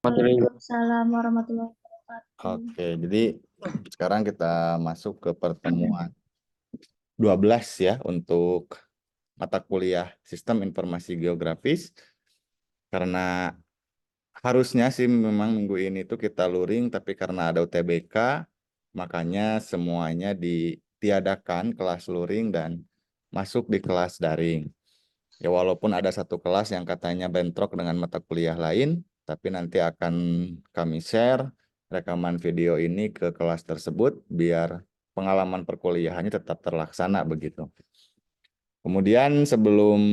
Waalaikumsalam warahmatullahi wabarakatuh. Oke, jadi sekarang kita masuk ke pertemuan 12 ya untuk mata kuliah Sistem Informasi Geografis. Karena harusnya sih memang minggu ini tuh kita luring, tapi karena ada UTBK, makanya semuanya ditiadakan kelas luring dan masuk di kelas daring. Ya walaupun ada satu kelas yang katanya bentrok dengan mata kuliah lain, tapi nanti akan kami share rekaman video ini ke kelas tersebut biar pengalaman perkuliahannya tetap terlaksana begitu. Kemudian sebelum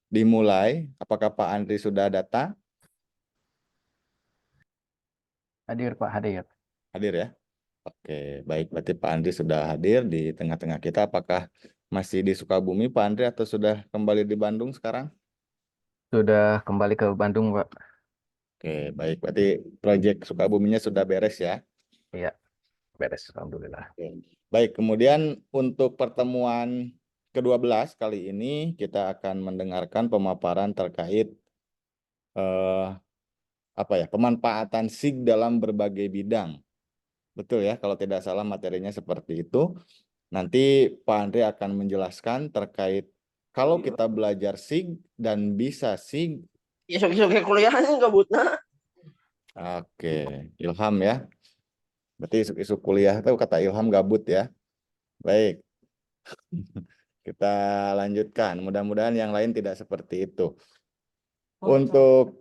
dimulai, apakah Pak Andri sudah datang? Hadir Pak, hadir. Hadir ya? Oke, baik. Berarti Pak Andri sudah hadir di tengah-tengah kita. Apakah masih di Sukabumi Pak Andri atau sudah kembali di Bandung sekarang? Sudah kembali ke Bandung Pak. Oke, baik. Berarti proyek Sukabuminya sudah beres ya? Iya, beres. Alhamdulillah. Oke. Baik, kemudian untuk pertemuan ke-12 kali ini kita akan mendengarkan pemaparan terkait eh, pemanfaatan SIG dalam berbagai bidang. Betul ya, kalau tidak salah materinya seperti itu. Nanti Pak Andre akan menjelaskan terkait kalau kita belajar SIG dan bisa SIG. Isuk-isuk kuliahnya nggak buta. Oke, Ilham ya. Berarti isu kuliah itu kata Ilham gabut ya. Baik. Kita lanjutkan. Mudah-mudahan yang lain tidak seperti itu. Untuk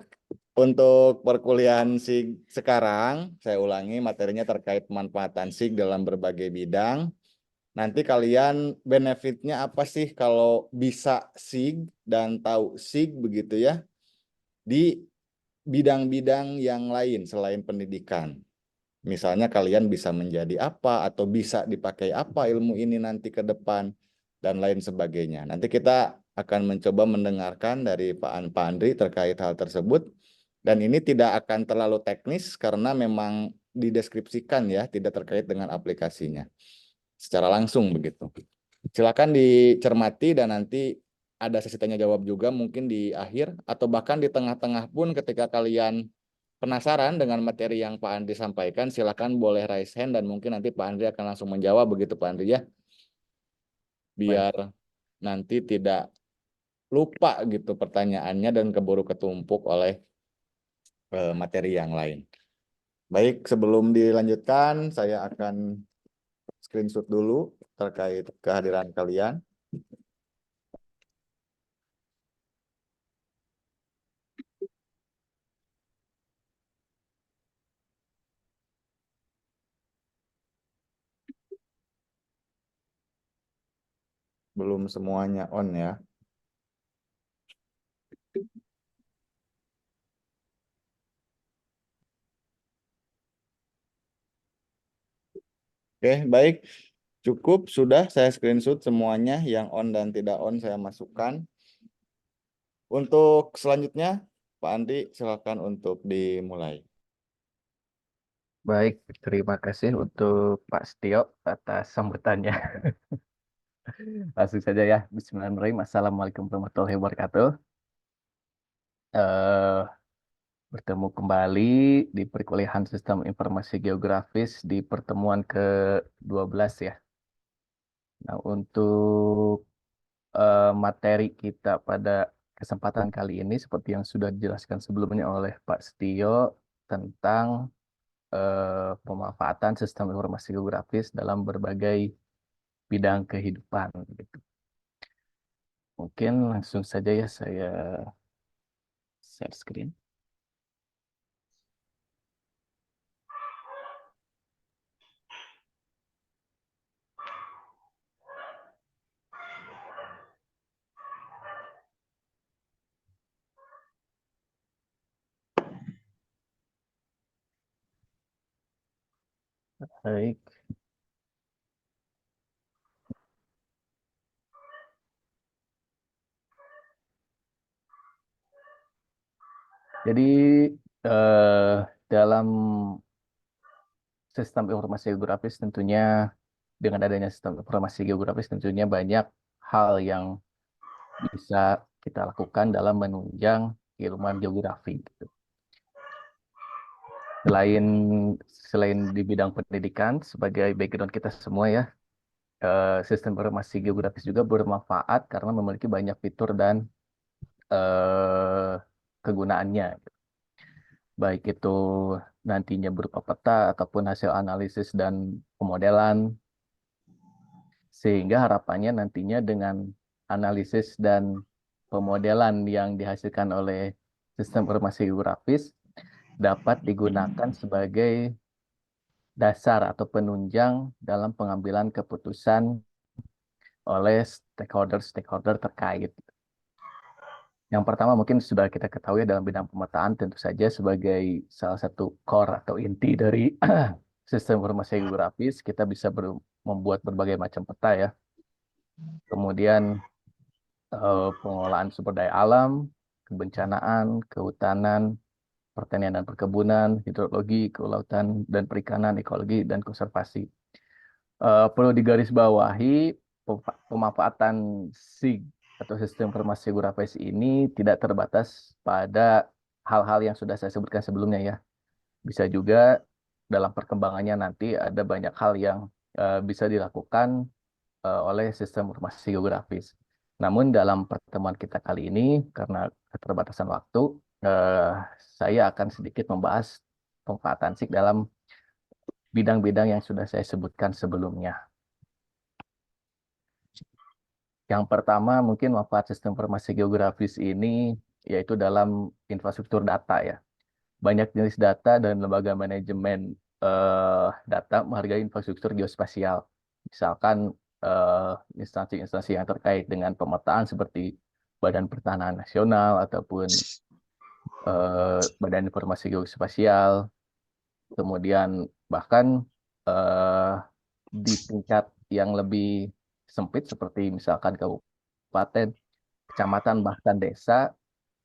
perkuliahan SIG sekarang, saya ulangi materinya terkait pemanfaatan SIG dalam berbagai bidang. Nanti kalian benefitnya apa sih kalau bisa SIG dan tahu SIG begitu ya di bidang-bidang yang lain selain pendidikan. Misalnya kalian bisa menjadi apa atau bisa dipakai apa ilmu ini nanti ke depan dan lain sebagainya. Nanti kita akan mencoba mendengarkan dari Pak Andri terkait hal tersebut. Dan ini tidak akan terlalu teknis karena memang dideskripsikan ya, tidak terkait dengan aplikasinya. Secara langsung begitu. Silakan dicermati dan nanti ada sesi tanya jawab juga mungkin di akhir atau bahkan di tengah-tengah pun ketika kalian penasaran dengan materi yang Pak Andri sampaikan, silakan boleh raise hand dan mungkin nanti Pak Andri akan langsung menjawab begitu Pak Andri ya. Biar nanti tidak lupa gitu pertanyaannya dan keburu ketumpuk oleh materi yang lain. Baik, sebelum dilanjutkan saya akan screenshot dulu terkait kehadiran kalian. Belum semuanya on ya. Oke, baik. Cukup, sudah saya screenshot semuanya yang on dan tidak on saya masukkan. Untuk selanjutnya, Pak Andi, silakan untuk dimulai. Baik, terima kasih untuk Pak Setio atas sambutannya. Langsung saja ya. Bismillahirrahmanirrahim. Assalamualaikum warahmatullahi wabarakatuh. Eh, Bertemu kembali di perkuliahan Sistem Informasi Geografis di pertemuan ke-12 ya. Nah, untuk materi kita pada kesempatan kali ini seperti yang sudah dijelaskan sebelumnya oleh Pak Setio tentang pemanfaatan sistem informasi geografis dalam berbagai bidang kehidupan gitu. Mungkin langsung saja ya saya share screen. Baik. Jadi dalam sistem informasi geografis tentunya dengan adanya sistem informasi geografis tentunya banyak hal yang bisa kita lakukan dalam menunjang keilmuan geografi gitu. Selain selain di bidang pendidikan sebagai background kita semua ya, sistem informasi geografis juga bermanfaat karena memiliki banyak fitur dan eh, kegunaannya, baik itu nantinya berupa peta ataupun hasil analisis dan pemodelan, sehingga harapannya nantinya dengan analisis dan pemodelan yang dihasilkan oleh sistem informasi geografis dapat digunakan sebagai dasar atau penunjang dalam pengambilan keputusan oleh stakeholder-stakeholder terkait. Yang pertama mungkin sudah kita ketahui dalam bidang pemetaan tentu saja sebagai salah satu core atau inti dari sistem informasi geografis kita bisa membuat berbagai macam peta ya. Kemudian pengelolaan sumber daya alam, kebencanaan, kehutanan, pertanian dan perkebunan, hidrologi, kelautan dan perikanan, ekologi dan konservasi. Perlu digarisbawahi pemanfaatan SIG atau sistem informasi geografis ini tidak terbatas pada hal-hal yang sudah saya sebutkan sebelumnya ya. Bisa juga dalam perkembangannya nanti ada banyak hal yang bisa dilakukan oleh sistem informasi geografis. Namun dalam pertemuan kita kali ini karena keterbatasan waktu, eh, saya akan sedikit membahas pemanfaatan SIG dalam bidang-bidang yang sudah saya sebutkan sebelumnya. Yang pertama mungkin manfaat sistem informasi geografis ini yaitu dalam infrastruktur data ya. Banyak jenis data dan lembaga manajemen data menghargai infrastruktur geospasial. Misalkan instansi-instansi yang terkait dengan pemetaan seperti Badan Pertanahan Nasional ataupun Badan Informasi Geospasial. Kemudian bahkan eh, di tingkat yang lebih sempit seperti misalkan kabupaten, kecamatan, bahkan desa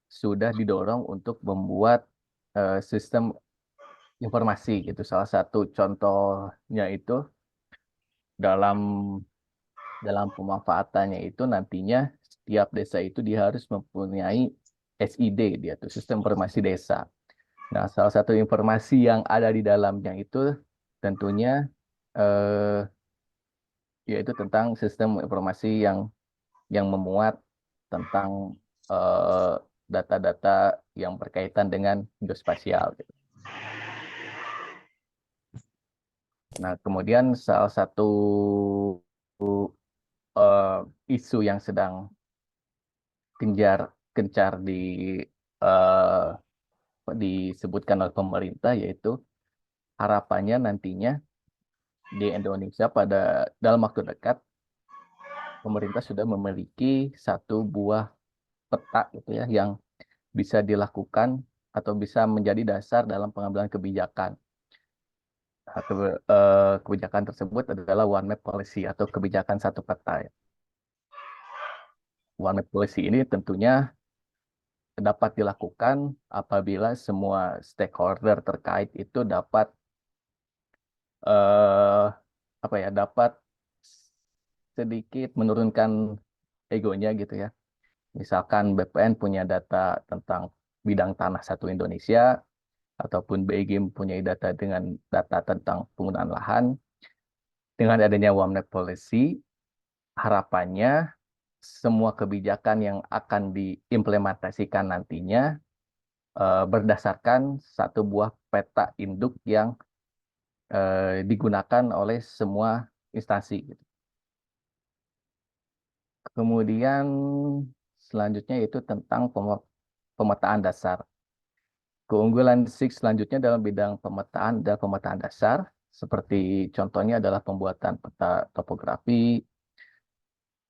sudah didorong untuk membuat sistem informasi gitu. Salah satu contohnya itu dalam dalam pemanfaatannya itu nantinya setiap desa itu dia harus mempunyai SID dia tuh sistem informasi desa. Nah, salah satu informasi yang ada di dalamnya itu tentunya eh, yaitu tentang sistem informasi yang memuat tentang eh, data-data yang berkaitan dengan geospasial gitu. Nah, kemudian salah satu eh, isu yang sedang gencar eh, disebutkan oleh pemerintah yaitu harapannya nantinya di Indonesia dalam waktu dekat pemerintah sudah memiliki satu buah peta gitu ya yang bisa dilakukan atau bisa menjadi dasar dalam pengambilan kebijakan. Kebijakan tersebut adalah One Map Policy atau kebijakan satu peta. One Map Policy ini tentunya dapat dilakukan apabila semua stakeholder terkait itu dapat eh, apa ya dapat sedikit menurunkan egonya gitu ya. Misalkan BPN punya data tentang bidang tanah satu Indonesia ataupun BIG mempunyai data dengan data tentang penggunaan lahan. Dengan adanya One Map Policy, harapannya semua kebijakan yang akan diimplementasikan nantinya berdasarkan satu buah peta induk yang digunakan oleh semua instansi gitu. Kemudian selanjutnya itu tentang pemetaan dasar. Keunggulan SIG selanjutnya dalam bidang pemetaan dan pemetaan dasar, seperti contohnya adalah pembuatan peta topografi,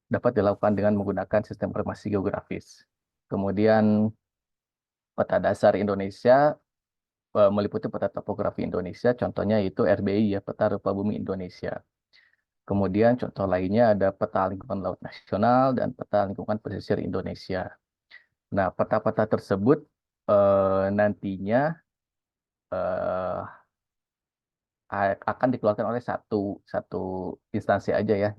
dapat dilakukan dengan menggunakan sistem informasi geografis. Kemudian peta dasar Indonesia meliputi peta topografi Indonesia, contohnya itu RBI ya, peta rupa bumi Indonesia. Kemudian contoh lainnya ada peta lingkungan laut nasional dan peta lingkungan pesisir Indonesia. Nah, peta-peta tersebut nantinya eh, akan dikeluarkan oleh satu satu instansi aja ya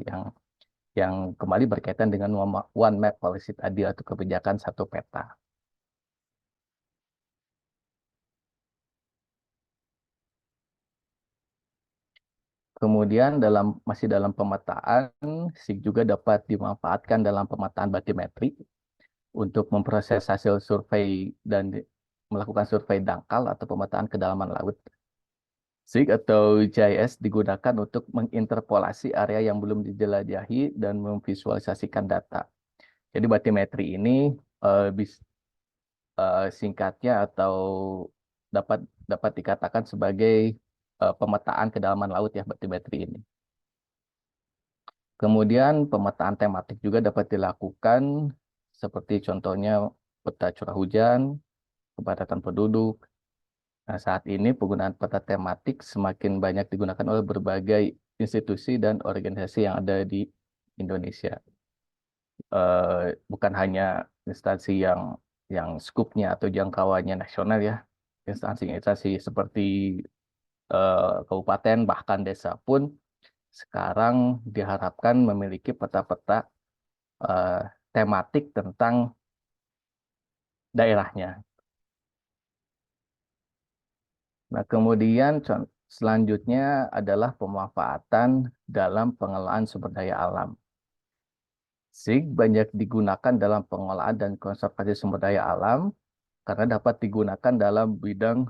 yang kembali berkaitan dengan One Map Policy tadi atau kebijakan satu peta. Kemudian masih dalam pemetaan, SIG juga dapat dimanfaatkan dalam pemetaan batimetri untuk memproses hasil survei dan melakukan survei dangkal atau pemetaan kedalaman laut. SIG atau GIS digunakan untuk menginterpolasi area yang belum dijelajahi dan memvisualisasikan data. Jadi batimetri ini singkatnya atau dapat dikatakan sebagai pemetaan kedalaman laut ya batimetri ini. Kemudian pemetaan tematik juga dapat dilakukan seperti contohnya peta curah hujan, kepadatan penduduk. Nah, saat ini penggunaan peta tematik semakin banyak digunakan oleh berbagai institusi dan organisasi yang ada di Indonesia. Bukan hanya instansi yang skupnya atau jangkauannya nasional ya, instansi-instansi seperti kabupaten bahkan desa pun sekarang diharapkan memiliki peta-peta tematik tentang daerahnya. Nah, kemudian selanjutnya adalah pemanfaatan dalam pengelolaan sumber daya alam. SIG banyak digunakan dalam pengelolaan dan konservasi sumber daya alam karena dapat digunakan dalam bidang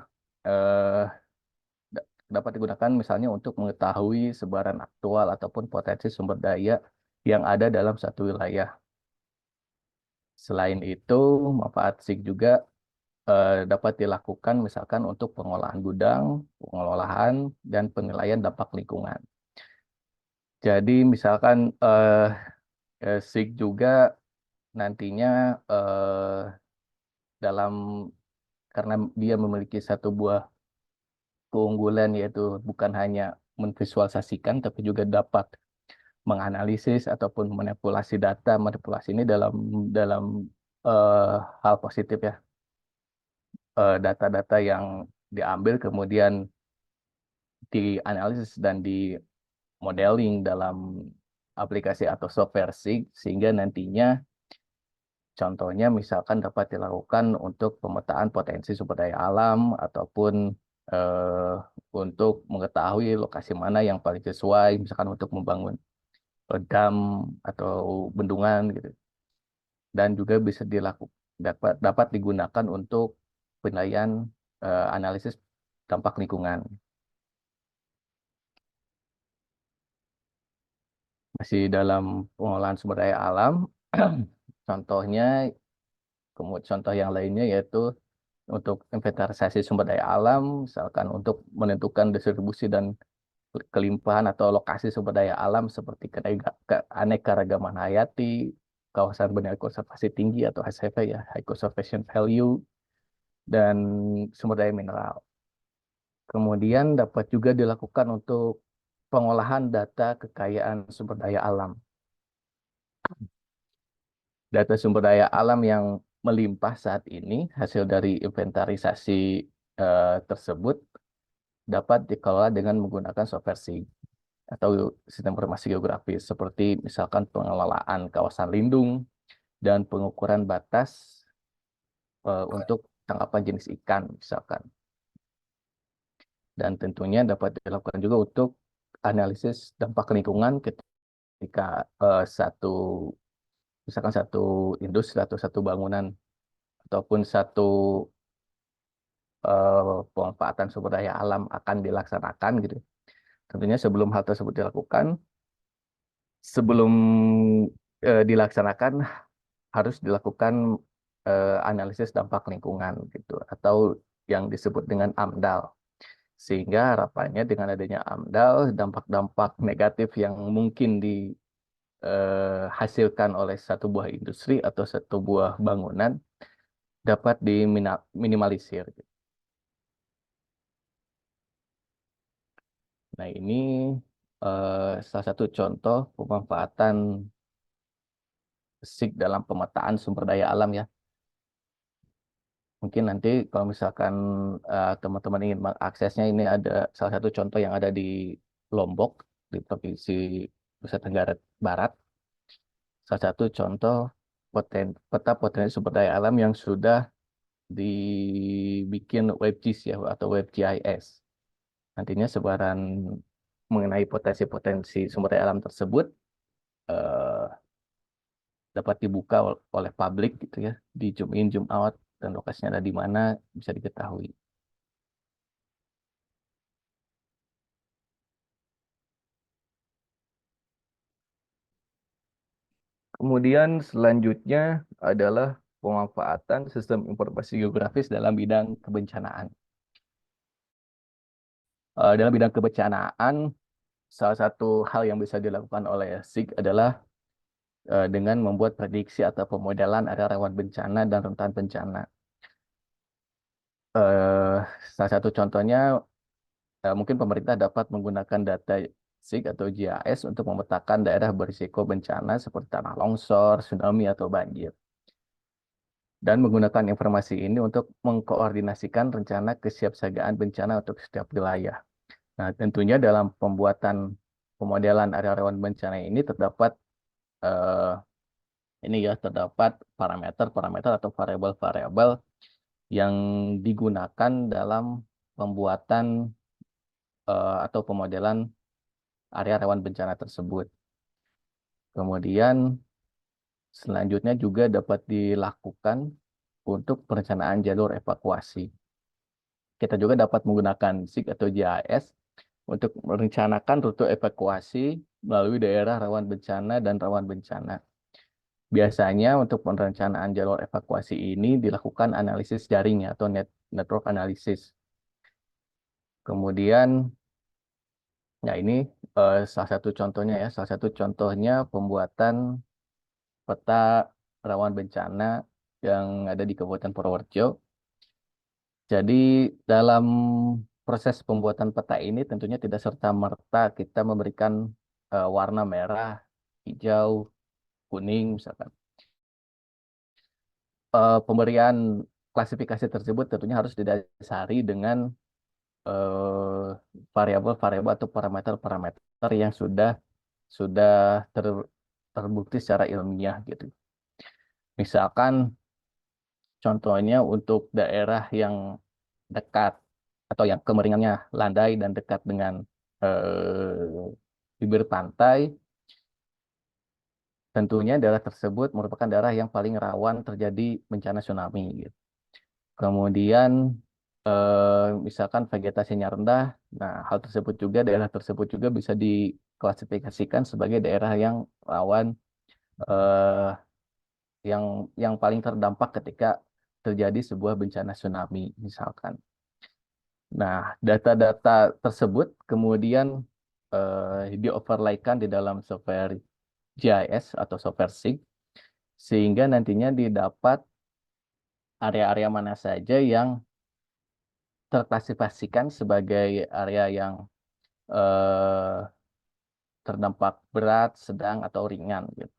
dapat digunakan misalnya untuk mengetahui sebaran aktual ataupun potensi sumber daya yang ada dalam satu wilayah. Selain itu, manfaat SIG juga dapat dilakukan misalkan untuk pengolahan gudang, pengelolaan, dan penilaian dampak lingkungan. Jadi misalkan SIG juga nantinya karena dia memiliki satu buah keunggulan yaitu bukan hanya memvisualisasikan tapi juga dapat menganalisis ataupun manipulasi data. Manipulasi ini dalam hal positif ya. Data-data yang diambil kemudian dianalisis dan di modeling dalam aplikasi atau software SIG sehingga nantinya contohnya misalkan dapat dilakukan untuk pemetaan potensi sumber daya alam ataupun untuk mengetahui lokasi mana yang paling sesuai misalkan untuk membangun dam atau bendungan gitu. Dan juga bisa dapat digunakan untuk penilaian analisis dampak lingkungan. Masih dalam pengolahan sumber daya alam, contohnya, contoh yang lainnya yaitu untuk inventarisasi sumber daya alam, misalkan untuk menentukan distribusi dan kelimpahan atau lokasi sumber daya alam seperti keanekaragaman hayati, kawasan bernilai konservasi tinggi atau HCV ya, High Conservation Value, dan sumber daya mineral. Kemudian dapat juga dilakukan untuk pengolahan data kekayaan sumber daya alam. Data sumber daya alam yang melimpah saat ini hasil dari inventarisasi tersebut dapat dikelola dengan menggunakan software SIG atau sistem informasi geografis seperti misalkan pengelolaan kawasan lindung dan pengukuran batas untuk tangkapan jenis ikan misalkan. Dan tentunya dapat dilakukan juga untuk analisis dampak lingkungan ketika misalkan satu industri atau satu bangunan ataupun satu pemanfaatan sumber daya alam akan dilaksanakan gitu. Tentunya sebelum hal tersebut dilakukan, sebelum dilaksanakan harus dilakukan analisis dampak lingkungan gitu atau yang disebut dengan AMDAL. Sehingga harapannya dengan adanya AMDAL, dampak-dampak negatif yang mungkin dihasilkan oleh satu buah industri atau satu buah bangunan dapat diminimalisir. Nah, ini salah satu contoh pemanfaatan SIG dalam pemetaan sumber daya alam ya. Mungkin nanti kalau misalkan teman-teman ingin mengaksesnya, ini ada salah satu contoh yang ada di Lombok, di Provinsi Nusa Tenggara Barat. Salah satu contoh peta potensi sumber daya alam yang sudah dibikin WebGIS ya atau WebGIS. Nantinya sebaran mengenai potensi-potensi sumber daya alam tersebut eh, dapat dibuka oleh publik gitu ya, di zoom in, zoom out, dan lokasinya ada di mana bisa diketahui. Kemudian selanjutnya adalah pemanfaatan sistem informasi geografis dalam bidang kebencanaan. Dalam bidang kebencanaan, salah satu hal yang bisa dilakukan oleh SIG adalah dengan membuat prediksi atau pemodelan area rawan bencana dan rentan bencana. Eh, Salah satu contohnya, mungkin pemerintah dapat menggunakan data SIG atau GIS untuk memetakan daerah berisiko bencana seperti tanah longsor, tsunami, atau banjir. Dan menggunakan informasi ini untuk mengkoordinasikan rencana kesiapsiagaan bencana untuk setiap wilayah. Nah, tentunya dalam pembuatan pemodelan area rawan bencana ini terdapat eh, terdapat parameter-parameter atau variabel-variabel yang digunakan dalam pembuatan atau pemodelan area rawan bencana tersebut. Kemudian selanjutnya juga dapat dilakukan untuk perencanaan jalur evakuasi. Kita juga dapat menggunakan SIG atau GIS untuk merencanakan rute evakuasi melalui daerah rawan bencana dan rawan bencana. Biasanya untuk perencanaan jalur evakuasi ini dilakukan analisis jaring atau network analysis. Kemudian, ya ini salah satu contohnya ya, salah satu contohnya pembuatan peta rawan bencana yang ada di Kabupaten Purworejo. Jadi dalam proses pembuatan peta ini tentunya tidak serta-merta kita memberikan warna merah, hijau, kuning misalkan. Pemberian klasifikasi tersebut tentunya harus didasari dengan eh, variabel-variabel atau parameter-parameter yang sudah terbukti secara ilmiah gitu. Misalkan contohnya untuk daerah yang dekat atau yang kemiringannya landai dan dekat dengan bibir pantai, tentunya daerah tersebut merupakan daerah yang paling rawan terjadi bencana tsunami gitu. Kemudian misalkan vegetasinya rendah, nah hal tersebut juga daerah tersebut juga bisa diklasifikasikan sebagai daerah yang rawan eh, yang paling terdampak ketika terjadi sebuah bencana tsunami misalkan. Nah, data-data tersebut kemudian di-overlaykan di dalam software GIS atau software SIG sehingga nantinya didapat area-area mana saja yang terklasifikasikan sebagai area yang eh, terdampak berat, sedang, atau ringan gitu.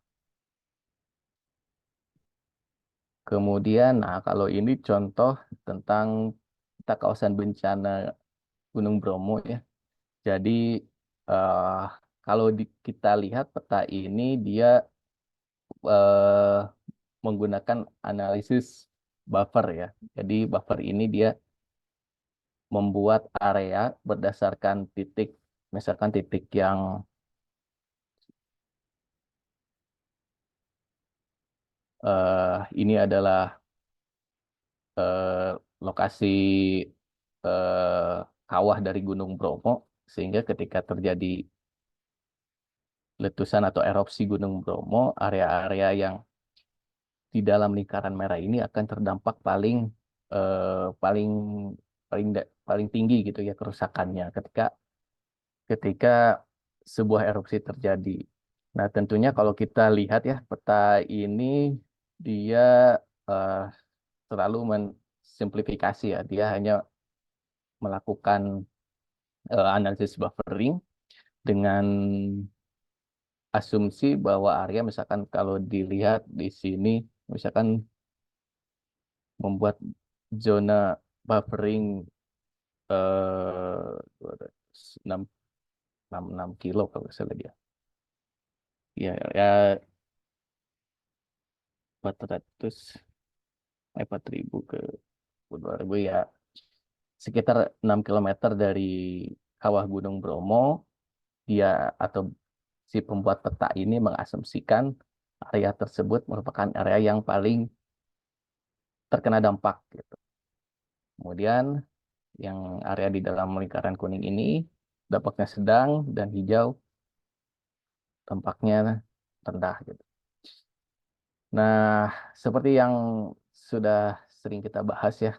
Kemudian, nah kalau ini contoh tentang kita kawasan bencana Gunung Bromo ya. Jadi eh, kalau kita lihat peta ini dia eh, menggunakan analisis buffer ya. Jadi buffer ini dia membuat area berdasarkan titik, misalkan titik yang ini adalah eh, lokasi kawah dari Gunung Bromo, sehingga ketika terjadi letusan atau erupsi Gunung Bromo, area-area yang di dalam lingkaran merah ini akan terdampak eh, paling paling tinggi gitu ya kerusakannya ketika sebuah erupsi terjadi. Nah, tentunya kalau kita lihat ya peta ini dia eh, terlalu mensimplifikasi ya. Dia hanya melakukan analisis buffering dengan asumsi bahwa area misalkan kalau dilihat di sini misalkan membuat zona buffering 6 6 kilo kalau nggak salah dia. Ya, ya 400 4.000 ke 2.000 ya sekitar 6 kilometer dari kawah Gunung Bromo dia atau si pembuat peta ini mengasumsikan area tersebut merupakan area yang paling terkena dampak gitu. Kemudian yang area di dalam lingkaran kuning ini dampaknya sedang dan hijau dampaknya rendah gitu. Nah, seperti yang sudah sering kita bahas ya,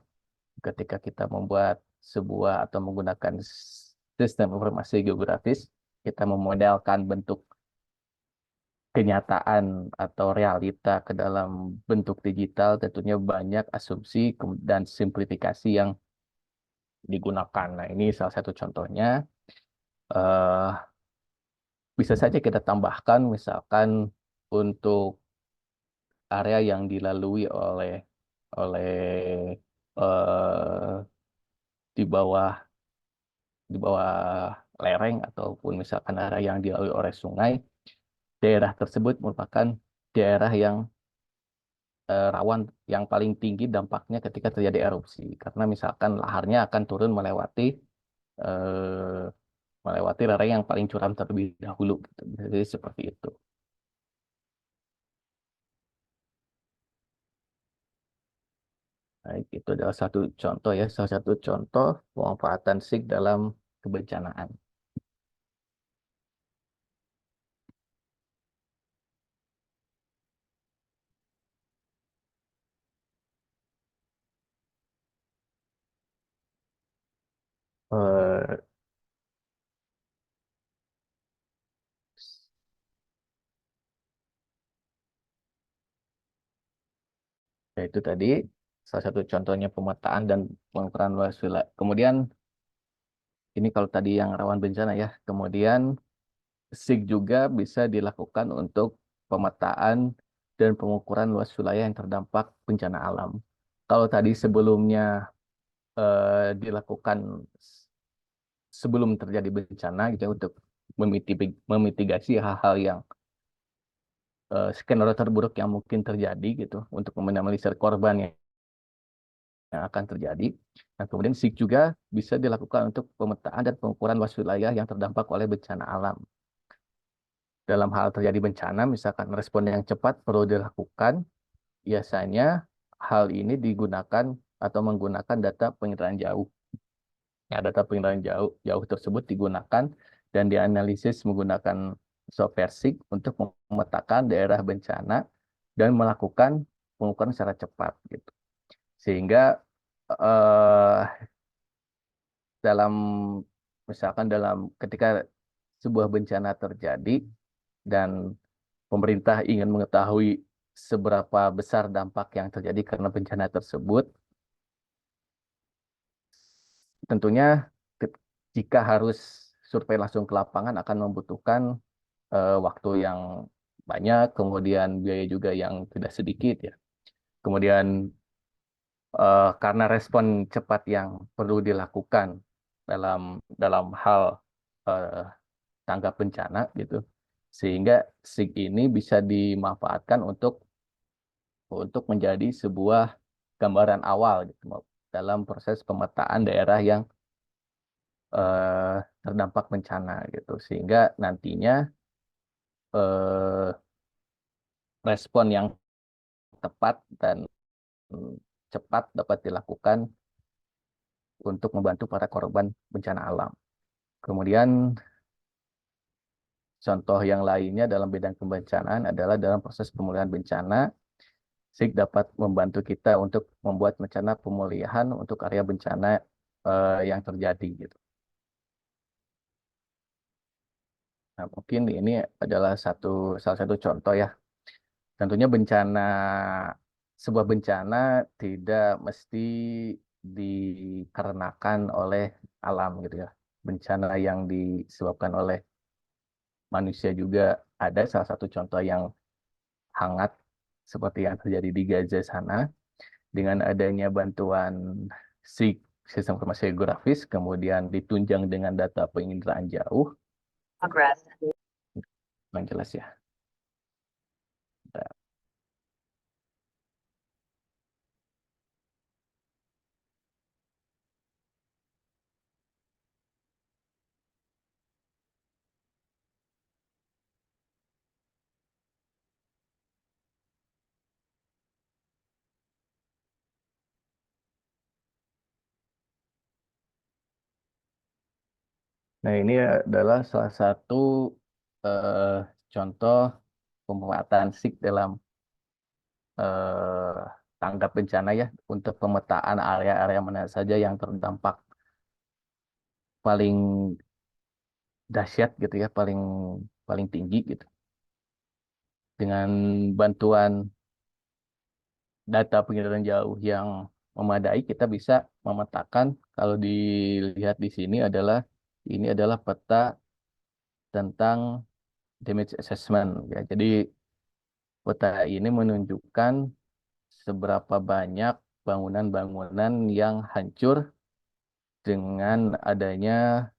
ketika kita membuat sebuah atau menggunakan sistem informasi geografis, kita memodelkan bentuk kenyataan atau realita ke dalam bentuk digital, tentunya banyak asumsi dan simplifikasi yang digunakan. Nah, ini salah satu contohnya. eh Bisa saja kita tambahkan, misalkan untuk area yang dilalui oleh eh, di bawah di bawah lereng ataupun misalkan area yang dilalui oleh sungai, daerah tersebut merupakan daerah yang rawan yang paling tinggi dampaknya ketika terjadi erupsi karena misalkan laharnya akan turun eh, melewati lereng yang paling curam terlebih dahulu gitu. Jadi seperti itu. Baik, itu adalah satu contoh ya, salah satu contoh pemanfaatan SIG dalam kebencanaan. Eh, Ya itu tadi salah satu contohnya pemetaan dan pengukuran luas wilayah. Kemudian ini kalau tadi yang rawan bencana ya. Kemudian SIG juga bisa dilakukan untuk pemetaan dan pengukuran luas wilayah yang terdampak bencana alam. Kalau tadi sebelumnya dilakukan sebelum terjadi bencana gitu ya, untuk memitigasi hal-hal yang skenario terburuk yang mungkin terjadi gitu untuk meminimalisir korban yang akan terjadi. Nah, kemudian SIG juga bisa dilakukan untuk pemetaan dan pengukuran luas wilayah yang terdampak oleh bencana alam. Dalam hal terjadi bencana, misalkan respon yang cepat perlu dilakukan, biasanya hal ini digunakan atau menggunakan data penginderaan jauh. Ya, data penginderaan jauh tersebut digunakan dan dianalisis menggunakan software SIG untuk memetakan daerah bencana dan melakukan pengukuran secara cepat gitu. Sehingga eh, dalam misalkan dalam ketika sebuah bencana terjadi dan pemerintah ingin mengetahui seberapa besar dampak yang terjadi karena bencana tersebut, tentunya jika harus survei langsung ke lapangan akan membutuhkan waktu yang banyak, kemudian biaya juga yang tidak sedikit ya. Kemudian karena respon cepat yang perlu dilakukan dalam dalam hal eh, tanggap bencana gitu, sehingga SIG ini bisa dimanfaatkan untuk menjadi sebuah gambaran awal gitu dalam proses pemetaan daerah yang eh, terdampak bencana gitu, sehingga nantinya eh, respon yang tepat dan cepat dapat dilakukan untuk membantu para korban bencana alam. Kemudian contoh yang lainnya dalam bidang kebencanaan adalah dalam proses pemulihan bencana, SIG dapat membantu kita untuk membuat rencana pemulihan untuk area bencana yang terjadi gitu. Nah, mungkin ini adalah salah satu contoh ya. Tentunya sebuah bencana tidak mesti dikarenakan oleh alam gitu ya. Bencana yang disebabkan oleh manusia juga ada, salah satu contoh yang hangat seperti yang terjadi di Gaza sana dengan adanya bantuan SIG, sistem informasi geografis, kemudian ditunjang dengan data penginderaan jauh. Progress. Yang jelas ya. Nah, ini adalah salah satu eh, contoh pemetaan SIG dalam eh, tanggap bencana ya untuk pemetaan area-area mana saja yang terdampak paling dahsyat gitu ya, paling paling tinggi gitu. Dengan bantuan data penginderaan jauh yang memadai, kita bisa memetakan kalau dilihat di sini adalah ini adalah peta tentang damage assessment ya. Jadi peta ini menunjukkan seberapa banyak bangunan-bangunan yang hancur dengan adanya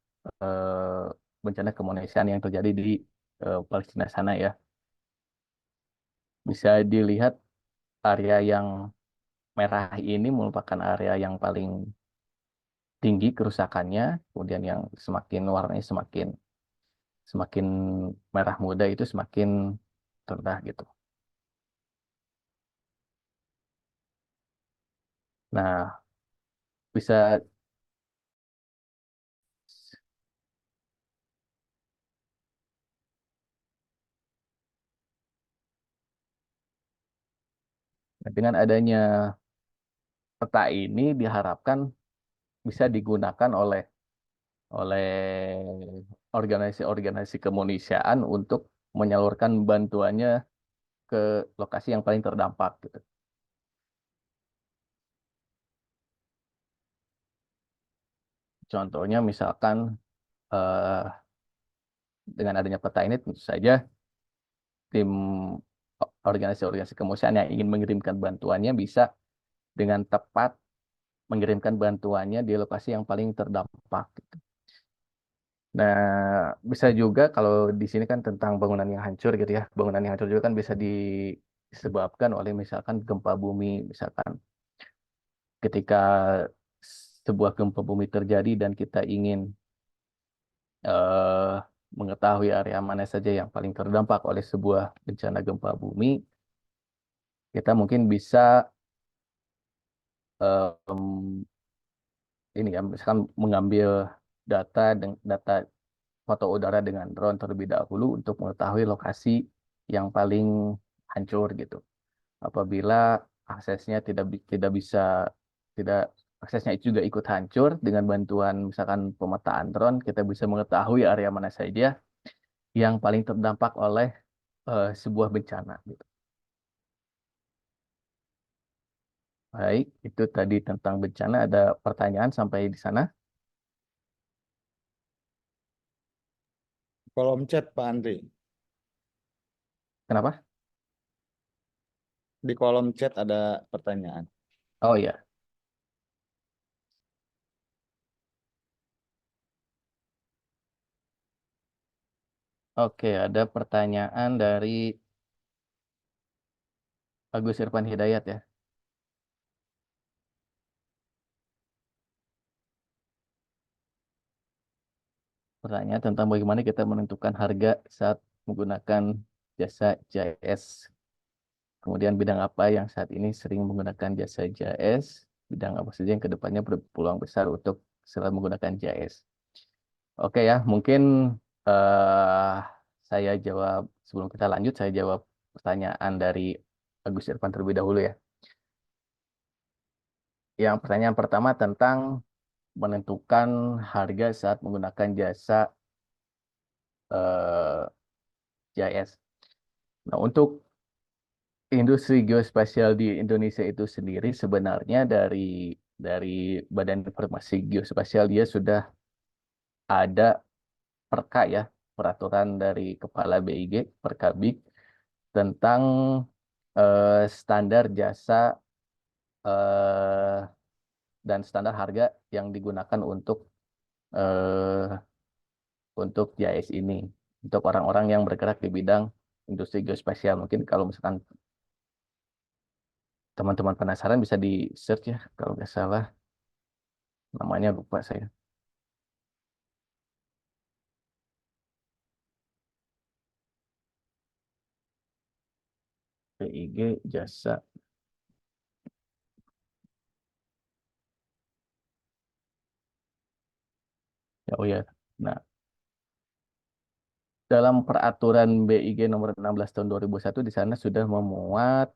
eh, bencana kemanusiaan yang terjadi di Palestina sana ya. Bisa dilihat area yang merah ini merupakan area yang paling tinggi kerusakannya, kemudian yang semakin warnanya semakin semakin merah muda itu semakin rendah gitu. Nah, bisa dengan adanya peta ini diharapkan bisa digunakan oleh oleh organisasi-organisasi kemanusiaan untuk menyalurkan bantuannya ke lokasi yang paling terdampak gitu. Contohnya misalkan eh, dengan adanya peta ini tentu saja tim organisasi-organisasi kemanusiaan yang ingin mengirimkan bantuannya bisa dengan tepat mengirimkan bantuannya di lokasi yang paling terdampak gitu. Nah, bisa juga kalau di sini kan tentang bangunan yang hancur gitu ya. Bangunan yang hancur juga kan bisa disebabkan oleh misalkan gempa bumi, misalkan ketika sebuah gempa bumi terjadi dan kita ingin eh, mengetahui area mana saja yang paling terdampak oleh sebuah bencana gempa bumi, kita mungkin bisa ini ya, misalkan mengambil data foto udara dengan drone terlebih dahulu untuk mengetahui lokasi yang paling hancur gitu. Apabila aksesnya tidak bisa tidak aksesnya itu juga ikut hancur dengan bantuan misalkan pemetaan drone, kita bisa mengetahui area mana saja yang paling terdampak oleh sebuah bencana gitu. Baik, itu tadi tentang bencana. Ada pertanyaan sampai di sana? Kolom chat Pak Andri. Kenapa? Di kolom chat ada pertanyaan. Oh ya, oke. Ada pertanyaan dari Agus Irfan Hidayat ya. Pertanyaan tentang bagaimana kita menentukan harga saat menggunakan jasa JS. Kemudian bidang apa yang saat ini sering menggunakan jasa JS, bidang apa saja yang kedepannya berpeluang besar untuk selalu menggunakan JS. Oke ya, mungkin eh saya jawab sebelum kita lanjut, saya jawab pertanyaan dari Agus Irfan terlebih dahulu ya. Yang pertanyaan pertama tentang menentukan harga saat menggunakan jasa eh, JS. Nah, untuk industri geospasial di Indonesia itu sendiri sebenarnya dari Badan Informasi Geospasial dia sudah ada perka ya, peraturan dari Kepala BIG, Perkabik tentang standar jasa eh, dan standar harga yang digunakan eh, untuk JS ini untuk orang-orang yang bergerak di bidang industri geospasial. Mungkin kalau misalkan teman-teman penasaran bisa di search ya kalau nggak salah namanya lupa saya. PIG jasa. Ya, oh ya. Nah, dalam peraturan BIG nomor 16 tahun 2001 di sana sudah memuat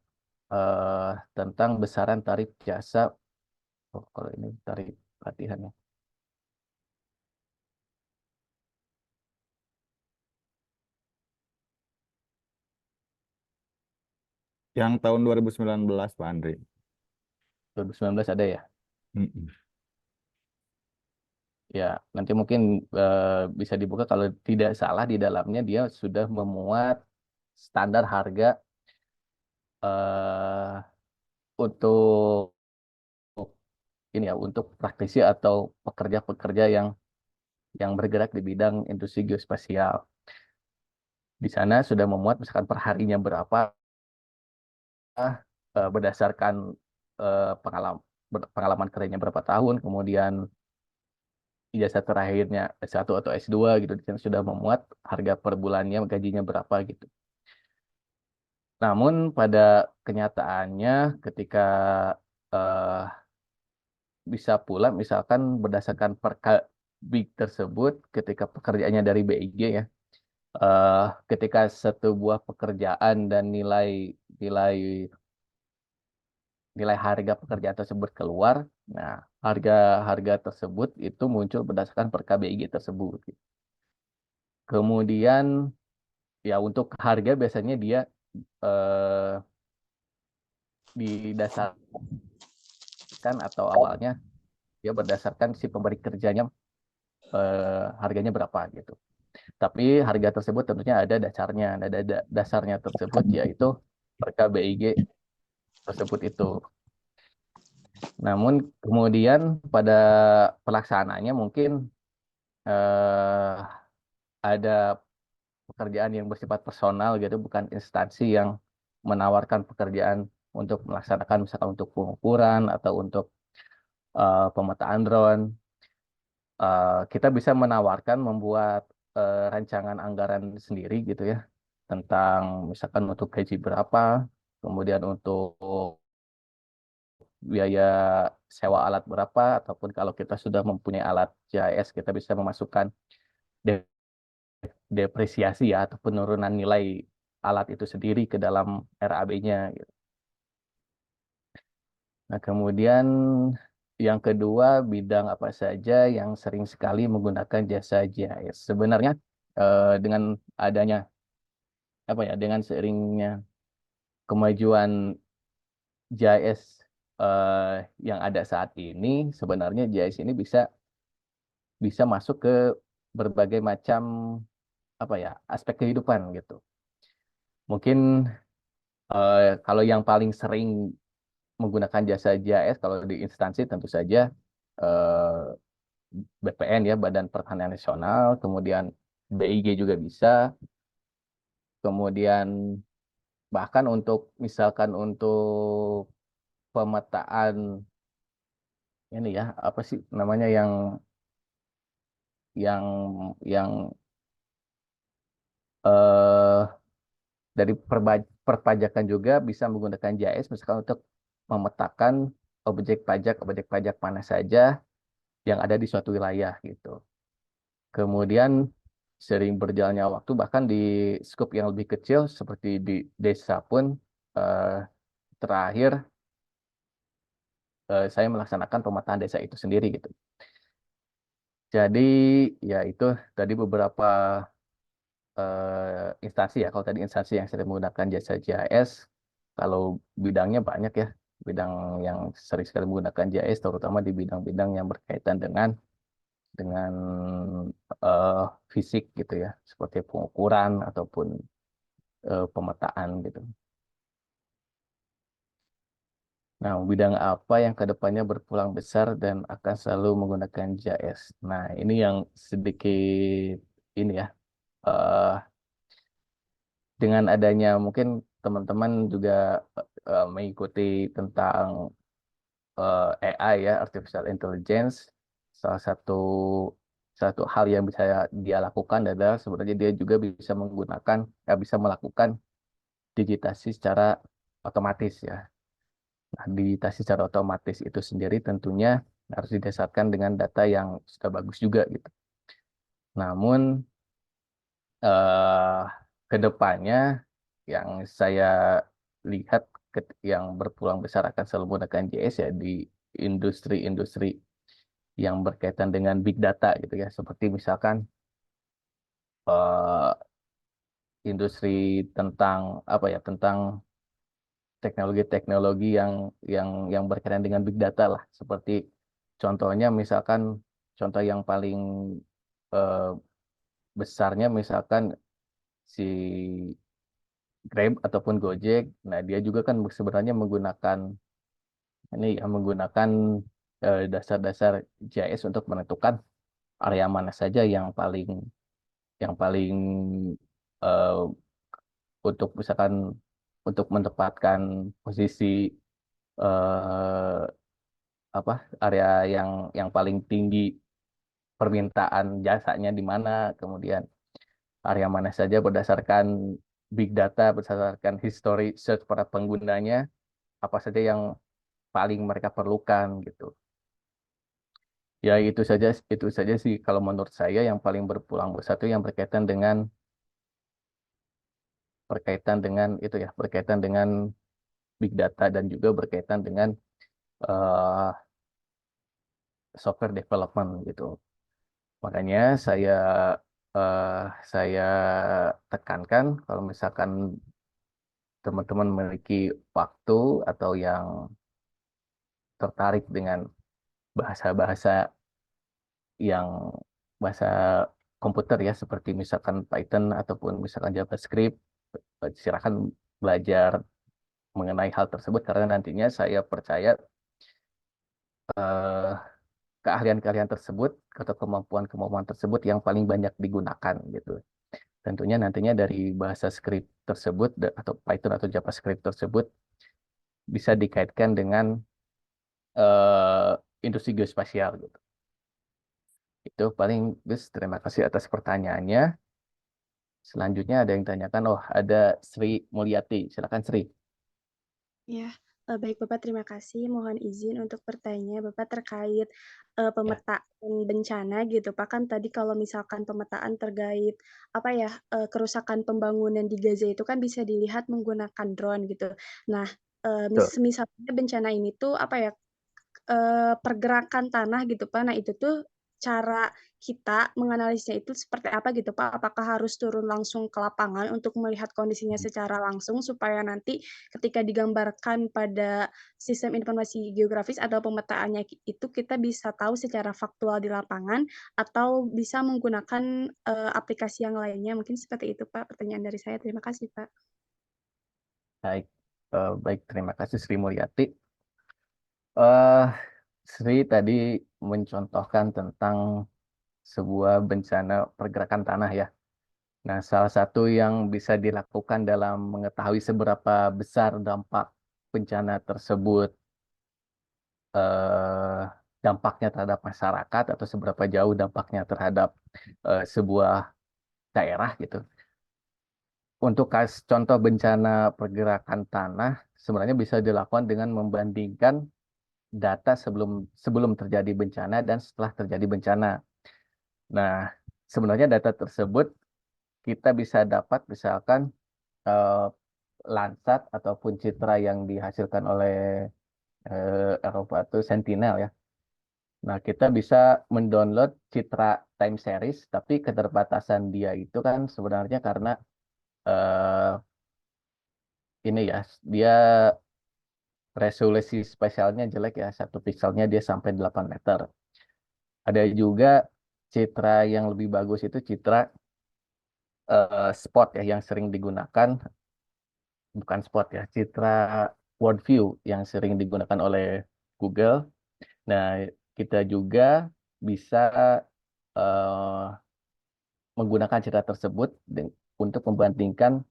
tentang besaran tarif jasa. Oh, kalau ini tarif pelatihan ya. Yang tahun 2019 Pak Andri. 2019 ada ya? Mm-mm. Ya, nanti mungkin bisa dibuka kalau tidak salah di dalamnya dia sudah memuat standar harga eh, untuk ini ya untuk praktisi atau pekerja-pekerja yang bergerak di bidang industri geospasial. Di sana sudah memuat misalkan perharinya berapa berdasarkan pengalaman kerjanya berapa tahun, kemudian ijazah terakhirnya S1 atau S2 gitu, di sana sudah memuat harga per bulannya gajinya berapa gitu. Namun pada kenyataannya ketika eh, bisa pula misalkan berdasarkan perkabik tersebut ketika pekerjaannya dari BIG ya, eh, ketika satu buah pekerjaan dan nilai nilai nilai harga pekerjaan tersebut keluar, nah harga-harga tersebut itu muncul berdasarkan per KBIG tersebut. Kemudian ya untuk harga biasanya dia eh, didasarkan atau awalnya dia berdasarkan si pemberi kerjanya harganya berapa gitu. Tapi harga tersebut tentunya ada dasarnya, ada dasarnya tersebut yaitu per KBIG tersebut itu. Namun kemudian pada pelaksanaannya mungkin eh, ada pekerjaan yang bersifat personal gitu, bukan instansi yang menawarkan pekerjaan untuk melaksanakan misalkan untuk pengukuran atau untuk pemetaan drone. Kita bisa menawarkan membuat rancangan anggaran sendiri gitu ya tentang misalkan untuk gaji berapa, kemudian untuk biaya sewa alat berapa, ataupun kalau kita sudah mempunyai alat GIS kita bisa memasukkan de- depresiasi ya atau penurunan nilai alat itu sendiri ke dalam RAB-nya gitu. Nah, kemudian yang kedua, bidang apa saja yang sering sekali menggunakan jasa GIS. Sebenarnya dengan adanya apa ya, dengan seiringnya kemajuan GIS yang ada saat ini, sebenarnya GIS ini bisa bisa masuk ke berbagai macam apa ya aspek kehidupan gitu. Mungkin kalau yang paling sering menggunakan jasa GIS kalau di instansi tentu saja eh, BPN ya Badan Pertanian Nasional, kemudian BIG juga bisa, kemudian bahkan untuk misalkan untuk pemetaan ini ya apa sih namanya yang yang eh dari perpajakan juga bisa menggunakan GIS misalkan untuk memetakan objek pajak mana saja yang ada di suatu wilayah gitu. Kemudian sering berjalannya waktu bahkan di skop yang lebih kecil seperti di desa pun eh, terakhir saya melaksanakan pemetaan desa itu sendiri gitu. Jadi ya itu tadi beberapa instansi ya. Kalau tadi instansi yang sering menggunakan jasa GIS, kalau bidangnya banyak ya. Bidang yang sering sekali menggunakan GIS, terutama di bidang-bidang yang berkaitan dengan eh, fisik gitu ya, seperti pengukuran ataupun pemetaan gitu. Nah, bidang apa yang kedepannya berpeluang besar dan akan selalu menggunakan GIS? Nah, ini yang sedikit ini ya. eh, dengan adanya mungkin teman-teman juga mengikuti tentang AI ya, artificial intelligence. Salah satu hal yang bisa dia lakukan adalah sebenarnya dia juga bisa menggunakan, bisa melakukan digitasi secara otomatis ya. Nah, digitasi secara otomatis itu sendiri tentunya harus didasarkan dengan data yang sudah bagus juga gitu. Namun eh ke depannya yang saya lihat yang berpeluang besar akan selalu menggunakan JS ya di industri-industri yang berkaitan dengan big data gitu ya, seperti misalkan eh, industri tentang apa ya, tentang teknologi-teknologi yang berkaitan dengan big data lah, seperti contohnya misalkan contoh yang paling eh, besarnya misalkan si Grab ataupun Gojek. Nah, dia juga kan sebenarnya menggunakan ini ya, menggunakan dasar-dasar GIS untuk menentukan area mana saja yang paling eh, untuk misalkan untuk menempatkan posisi eh, apa area yang paling tinggi permintaan jasanya di mana, kemudian area mana saja berdasarkan big data, berdasarkan history search para penggunanya, apa saja yang paling mereka perlukan gitu. Ya itu saja sih kalau menurut saya yang paling berpulang besar itu yang berkaitan dengan big data dan juga berkaitan dengan eh, software development gitu. Makanya eh, saya tekankan kalau misalkan teman-teman memiliki waktu atau yang tertarik dengan bahasa-bahasa yang bahasa komputer ya, seperti misalkan Python ataupun misalkan JavaScript, silakan belajar mengenai hal tersebut karena nantinya saya percaya eh, keahlian-keahlian tersebut atau kemampuan-kemampuan tersebut yang paling banyak digunakan gitu. Tentunya nantinya dari bahasa script tersebut atau Python atau JavaScript tersebut bisa dikaitkan dengan eh, industri geospasial gitu. Itu paling Gus, terima kasih atas pertanyaannya. Selanjutnya ada yang tanyakan, oh ada Sri Mulyati, silakan Sri. Ya, baik Bapak, terima kasih. Mohon izin untuk bertanya Bapak terkait Ya, pemetaan bencana gitu Pak. Kan tadi kalau misalkan pemetaan terkait apa ya, kerusakan pembangunan di Gaza itu kan bisa dilihat menggunakan drone gitu. Nah, betul. misalnya bencana ini tuh apa ya, pergerakan tanah gitu Pak. Nah, itu tuh cara kita menganalisnya itu seperti apa gitu Pak? Apakah harus turun langsung ke lapangan untuk melihat kondisinya secara langsung supaya nanti ketika digambarkan pada sistem informasi geografis atau pemetaannya itu kita bisa tahu secara faktual di lapangan atau bisa menggunakan aplikasi yang lainnya? Mungkin seperti itu Pak pertanyaan dari saya. Terima kasih Pak. Baik, baik, terima kasih Sri Mulyati. eh Sri tadi mencontohkan tentang sebuah bencana pergerakan tanah ya. Nah, salah satu yang bisa dilakukan dalam mengetahui seberapa besar dampak bencana tersebut, eh, dampaknya terhadap masyarakat atau seberapa jauh dampaknya terhadap sebuah daerah gitu. Untuk contoh bencana pergerakan tanah, sebenarnya bisa dilakukan dengan membandingkan data sebelum sebelum terjadi bencana dan setelah terjadi bencana. Nah, sebenarnya data tersebut kita bisa dapat misalkan eh, Landsat ataupun citra yang dihasilkan oleh Eropa itu Sentinel ya. Nah, kita bisa mendownload citra time series, tapi keterbatasan dia itu kan sebenarnya karena eh, ini ya, dia resolusi spesialnya jelek ya, satu pikselnya dia sampai 8 meter. Ada juga citra yang lebih bagus itu citra spot ya yang sering digunakan, bukan spot ya, citra world view yang sering digunakan oleh Google. Nah, kita juga bisa eh, menggunakan citra tersebut untuk membandingkan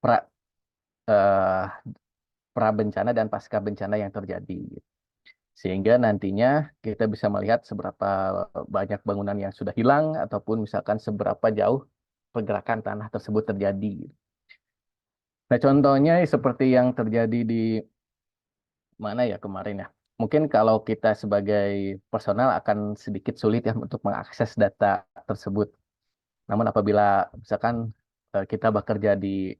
pra eh, pra bencana dan pasca bencana yang terjadi. Sehingga nantinya kita bisa melihat seberapa banyak bangunan yang sudah hilang ataupun misalkan seberapa jauh pergerakan tanah tersebut terjadi. Nah, contohnya seperti yang terjadi di mana ya kemarin ya. Mungkin kalau kita sebagai personal akan sedikit sulit ya untuk mengakses data tersebut. Namun apabila misalkan kita bekerja di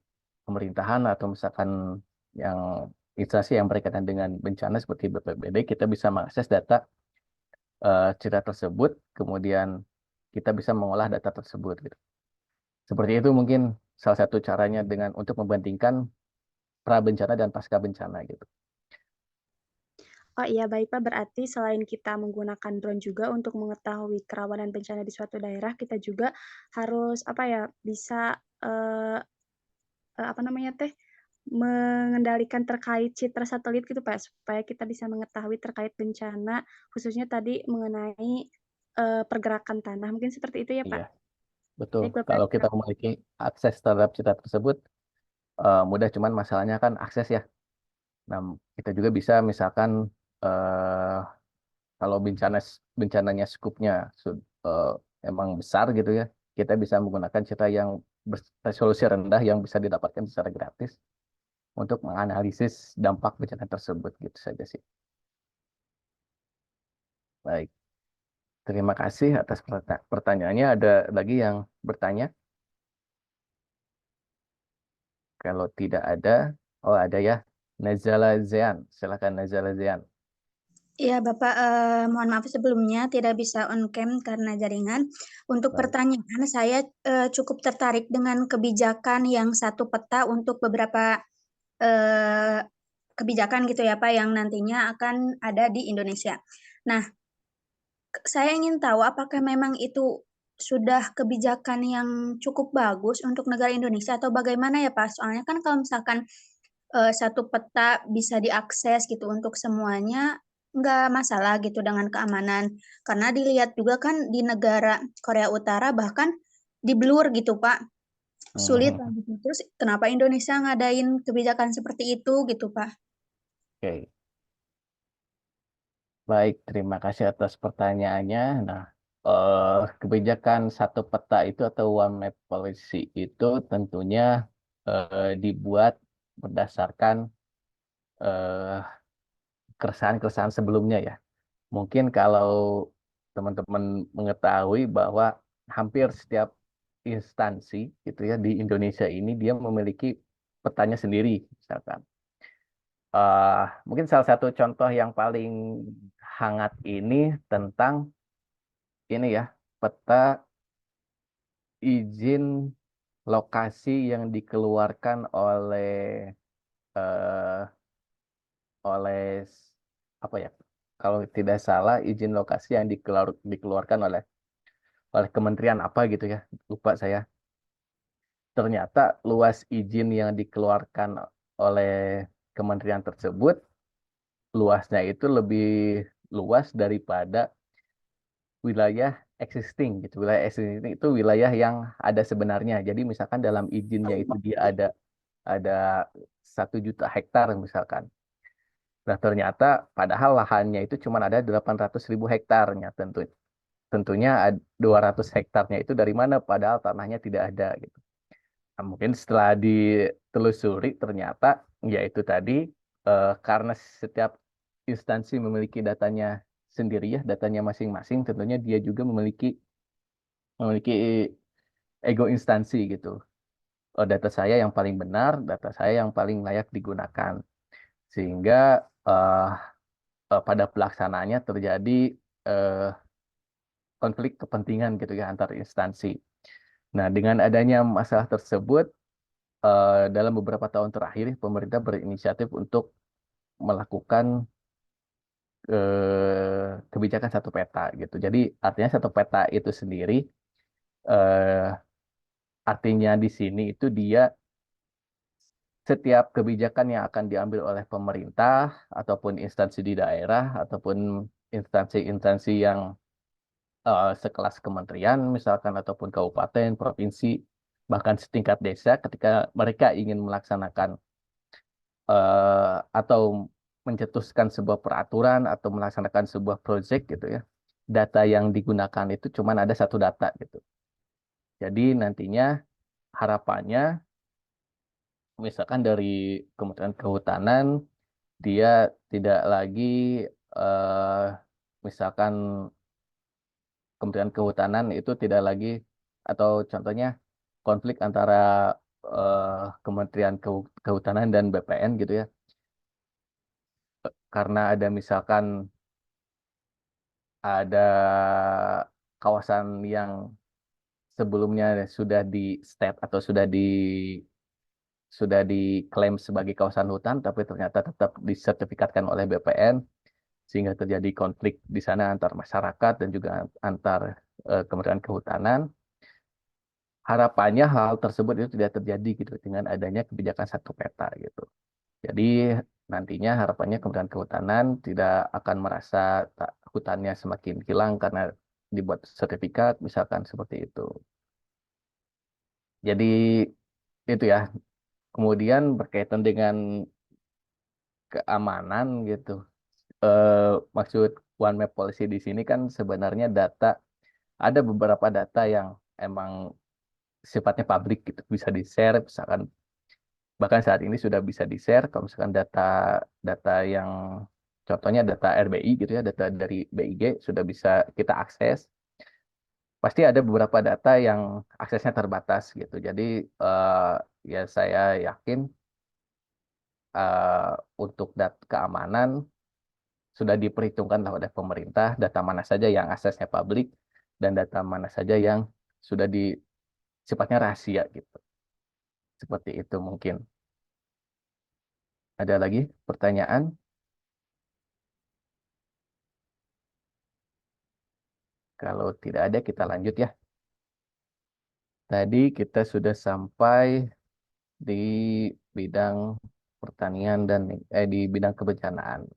pemerintahan atau misalkan yang instansi yang berkaitan dengan bencana seperti BPBD, kita bisa mengakses data cerita tersebut, kemudian kita bisa mengolah data tersebut gitu. Seperti itu mungkin salah satu caranya dengan untuk membandingkan pra bencana dan pasca bencana gitu. Oh iya, baik Pak. Berarti selain kita menggunakan drone juga untuk mengetahui kerawanan bencana di suatu daerah, kita juga harus apa ya, bisa apa namanya teh, mengendalikan terkait citra satelit gitu Pak, supaya kita bisa mengetahui terkait bencana, khususnya tadi mengenai pergerakan tanah. Mungkin seperti itu ya Pak? Iya, betul. Baik Bapak. Kalau kita memiliki akses terhadap cerita tersebut, mudah, cuman masalahnya kan akses ya. Nah, kita juga bisa misalkan eh, kalau bencananya skupnya emang besar gitu ya, kita bisa menggunakan cerita yang resolusi rendah yang bisa didapatkan secara gratis untuk menganalisis dampak bencana tersebut gitu saja sih. Baik, terima kasih atas pertanyaannya. Ada lagi yang bertanya? Kalau tidak ada, oh ada ya, Nazala Zean. Silakan Nazala Zean. Iya, Bapak, mohon maaf sebelumnya tidak bisa on cam karena jaringan. Untuk Baik. pertanyaan, saya cukup tertarik dengan kebijakan yang satu peta untuk beberapa kebijakan gitu ya, Pak, yang nantinya akan ada di Indonesia. Nah, saya ingin tahu apakah memang itu sudah kebijakan yang cukup bagus untuk negara Indonesia atau bagaimana ya, Pak? Soalnya kan kalau misalkan satu peta bisa diakses gitu untuk semuanya, nggak masalah gitu dengan keamanan. Karena dilihat juga kan di negara Korea Utara bahkan di blur gitu Pak, sulit lah gitu. Terus kenapa Indonesia ngadain kebijakan seperti itu gitu Pak? Oke. Baik, terima kasih atas pertanyaannya. Nah, kebijakan satu peta itu atau One Map Policy itu tentunya dibuat berdasarkan eh, keresahan-keresahan sebelumnya ya. Mungkin kalau teman-teman mengetahui bahwa hampir setiap instansi gitu ya di Indonesia ini dia memiliki petanya sendiri, misalkan. Mungkin salah satu contoh yang paling hangat ini tentang ini ya, peta izin lokasi yang dikeluarkan eh, oleh apa ya? Kalau tidak salah izin lokasi yang dikeluarkan oleh kementerian apa gitu ya, lupa saya. Ternyata luas izin yang dikeluarkan oleh kementerian tersebut luasnya itu lebih luas daripada wilayah existing gitu. Wilayah existing itu wilayah yang ada sebenarnya. Jadi misalkan dalam izinnya itu dia ada 1 juta hektar misalkan. Nah ternyata padahal lahannya itu cuma ada 800.000 hektarnya tentunya 200 hektarnya itu dari mana padahal tanahnya tidak ada gitu. Nah, mungkin setelah ditelusuri ternyata yaitu tadi karena setiap instansi memiliki datanya sendiri ya, datanya masing-masing, tentunya dia juga memiliki ego instansi gitu. Data saya yang paling benar, data saya yang paling layak digunakan. Sehingga eh, pada pelaksanaannya terjadi eh, konflik kepentingan gitu ya antar instansi. Nah, dengan adanya masalah tersebut, dalam beberapa tahun terakhir, pemerintah berinisiatif untuk melakukan kebijakan satu peta gitu. Jadi artinya satu peta itu sendiri, eh, artinya di sini itu dia setiap kebijakan yang akan diambil oleh pemerintah ataupun instansi di daerah ataupun instansi-instansi yang sekelas kementerian misalkan ataupun kabupaten, provinsi, bahkan setingkat desa ketika mereka ingin melaksanakan atau mencetuskan sebuah peraturan atau melaksanakan sebuah proyek gitu ya. Data yang digunakan itu cuma ada satu data gitu. Jadi nantinya harapannya misalkan dari Kementerian Kehutanan dia tidak lagi misalkan Kementerian Kehutanan itu tidak lagi atau contohnya konflik antara Kementerian Kehutanan dan BPN gitu ya. Karena ada misalkan ada kawasan yang sebelumnya sudah di state atau sudah diklaim sebagai kawasan hutan, tapi ternyata tetap disertifikatkan oleh BPN, sehingga terjadi konflik di sana antar masyarakat dan juga antar Kementerian Kehutanan. Harapannya hal tersebut itu tidak terjadi gitu dengan adanya kebijakan satu peta gitu. Jadi nantinya harapannya Kementerian Kehutanan tidak akan merasa hutannya semakin hilang karena dibuat sertifikat, misalkan seperti itu. Jadi itu ya. Kemudian berkaitan dengan keamanan gitu. Eh, Maksud One Map Policy di sini kan sebenarnya ada beberapa data yang emang sifatnya publik gitu, bisa di-share, misalkan bahkan saat ini sudah bisa di-share. Kalau misalkan data yang contohnya data RBI gitu ya, data dari BIG sudah bisa kita akses. Pasti ada beberapa data yang aksesnya terbatas gitu. Jadi ya saya yakin untuk keamanan sudah diperhitungkan lah oleh pemerintah data mana saja yang aksesnya publik dan data mana saja yang sudah sifatnya rahasia gitu. Seperti itu mungkin. Ada lagi pertanyaan? Kalau tidak ada kita lanjut ya. Tadi kita sudah sampai di bidang pertanian dan di bidang kebencanaan.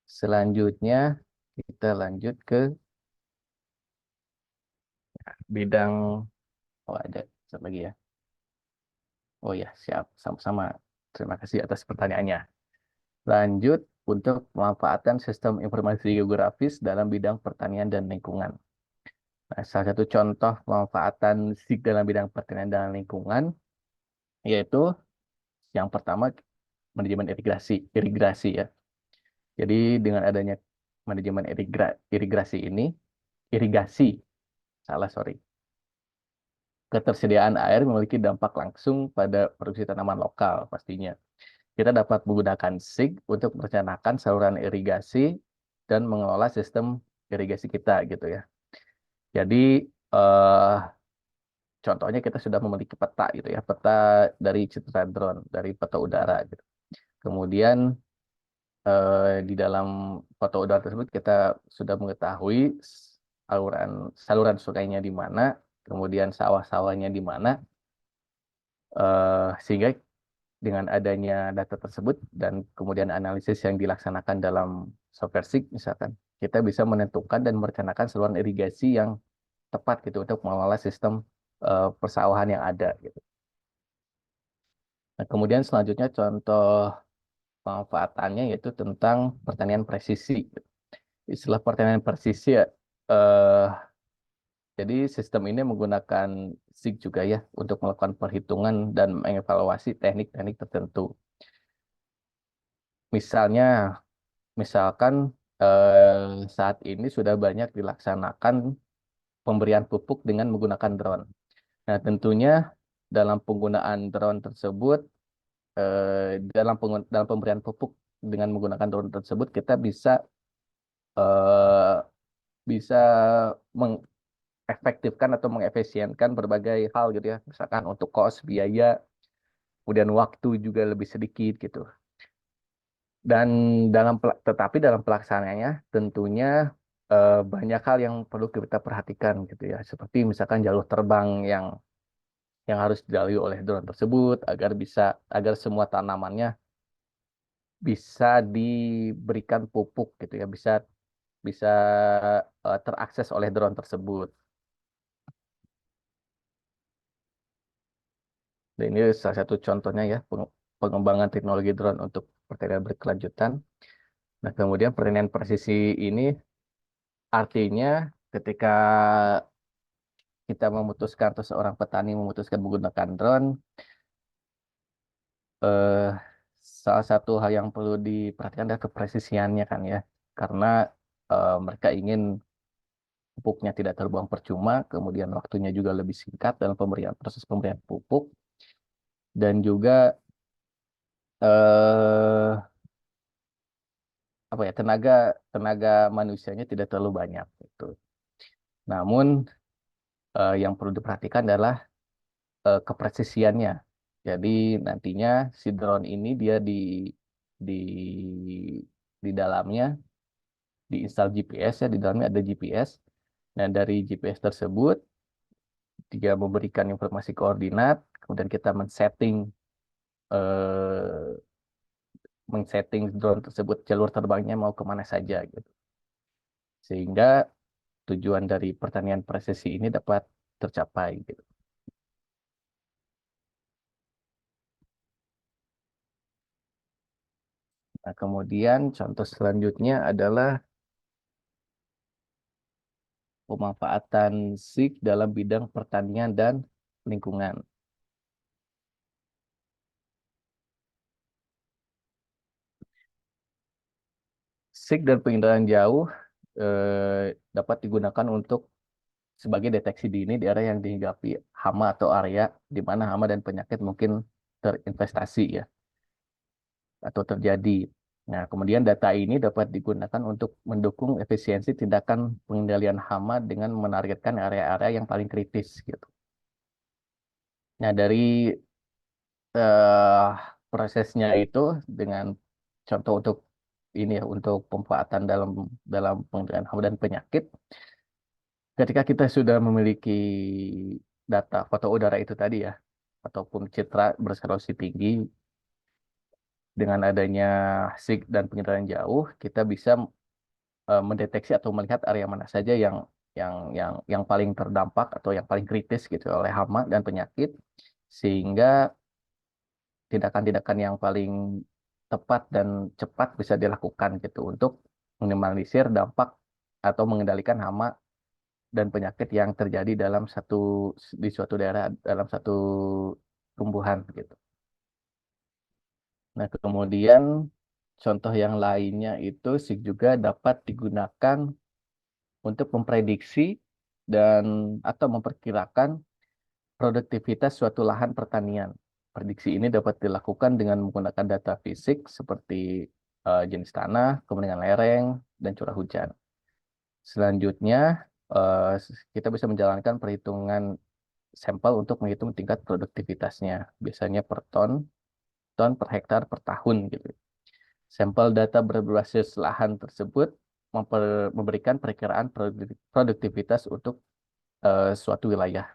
Selanjutnya kita lanjut ke bidang ada satu lagi ya. Oh ya, siap. Sama-sama. Terima kasih atas pertanyaannya. Lanjut untuk pemanfaatan sistem informasi geografis dalam bidang pertanian dan lingkungan. Nah, salah satu contoh pemanfaatan SIG dalam bidang pertanian dan lingkungan yaitu yang pertama manajemen irigasi ya. Jadi dengan adanya manajemen irigasi, salah sorry, ketersediaan air memiliki dampak langsung pada produksi tanaman lokal pastinya. Kita dapat menggunakan SIG untuk merencanakan saluran irigasi dan mengelola sistem irigasi kita gitu ya. Jadi contohnya kita sudah memiliki peta gitu ya, peta dari citra drone, dari peta udara gitu. Kemudian di dalam foto udara tersebut kita sudah mengetahui saluran sungainya di mana, kemudian sawah-sawahnya di mana, sehingga dengan adanya data tersebut dan kemudian analisis yang dilaksanakan dalam software SIG misalkan, kita bisa menentukan dan merencanakan saluran irigasi yang tepat gitu untuk mengelola sistem persawahan yang ada gitu. Nah, kemudian selanjutnya contoh pemanfaatannya yaitu tentang pertanian presisi. Istilah pertanian presisi ya, jadi sistem ini menggunakan SIG juga ya untuk melakukan perhitungan dan mengevaluasi teknik-teknik tertentu. Misalkan saat ini sudah banyak dilaksanakan pemberian pupuk dengan menggunakan drone. Nah, tentunya dalam penggunaan drone tersebut, dalam pemberian pupuk dengan menggunakan drone tersebut, kita eh, bisa mengefektifkan atau mengefisienkan berbagai hal gitu ya. Misalkan untuk cost, biaya, kemudian waktu juga lebih sedikit gitu. Dan tetapi dalam pelaksanaannya tentunya banyak hal yang perlu kita perhatikan gitu ya. Seperti misalkan jalur terbang yang harus dilalui oleh drone tersebut agar semua tanamannya bisa diberikan pupuk gitu ya, bisa terakses oleh drone tersebut. Dan ini salah satu contohnya ya pengembangan teknologi drone untuk pertanian berkelanjutan. Nah, kemudian pertanian presisi ini artinya ketika kita memutuskan atau seorang petani memutuskan menggunakan drone, eh, salah satu hal yang perlu diperhatikan adalah kepresisiannya kan ya, karena mereka ingin pupuknya tidak terbuang percuma, kemudian waktunya juga lebih singkat dalam proses pemberian pupuk, dan juga eh, apa ya, tenaga manusianya tidak terlalu banyak gitu. Namun yang perlu diperhatikan adalah kepresisiannya. Jadi nantinya si drone ini dia di di dalamnya diinstal GPS ya, di dalamnya ada GPS. Nah, dari GPS tersebut dia memberikan informasi koordinat, kemudian kita eh, men-setting drone tersebut jalur terbangnya mau kemana saja gitu. Sehingga tujuan dari pertanian presisi ini dapat tercapai gitu. Nah, kemudian contoh selanjutnya adalah pemanfaatan SIG dalam bidang pertanian dan lingkungan. SIG dan penginderaan jauh dapat digunakan untuk sebagai deteksi dini di area yang dihinggapi hama atau area di mana hama dan penyakit mungkin terinvestasi ya atau terjadi. Nah, kemudian data ini dapat digunakan untuk mendukung efisiensi tindakan pengendalian hama dengan menargetkan area-area yang paling kritis gitu. Nah, dari eh, prosesnya itu dengan contoh untuk ini ya untuk pemanfaatan dalam pengendalian hama dan penyakit. Ketika kita sudah memiliki data foto udara itu tadi ya, ataupun citra beresolusi tinggi, dengan adanya SIG dan penginderaan jauh, kita bisa mendeteksi atau melihat area mana saja yang paling terdampak atau yang paling kritis gitu oleh hama dan penyakit, sehingga tindakan-tindakan yang paling tepat dan cepat bisa dilakukan gitu untuk minimalisir dampak atau mengendalikan hama dan penyakit yang terjadi di suatu daerah dalam satu tumbuhan gitu. Nah, kemudian contoh yang lainnya itu SIG juga dapat digunakan untuk memprediksi dan atau memperkirakan produktivitas suatu lahan pertanian. Prediksi ini dapat dilakukan dengan menggunakan data fisik seperti jenis tanah, kemudian lereng, dan curah hujan. Selanjutnya, kita bisa menjalankan perhitungan sampel untuk menghitung tingkat produktivitasnya, biasanya per ton per hektar per tahun gitu. Sampel data berbasis lahan tersebut memberikan perkiraan produktivitas untuk suatu wilayah.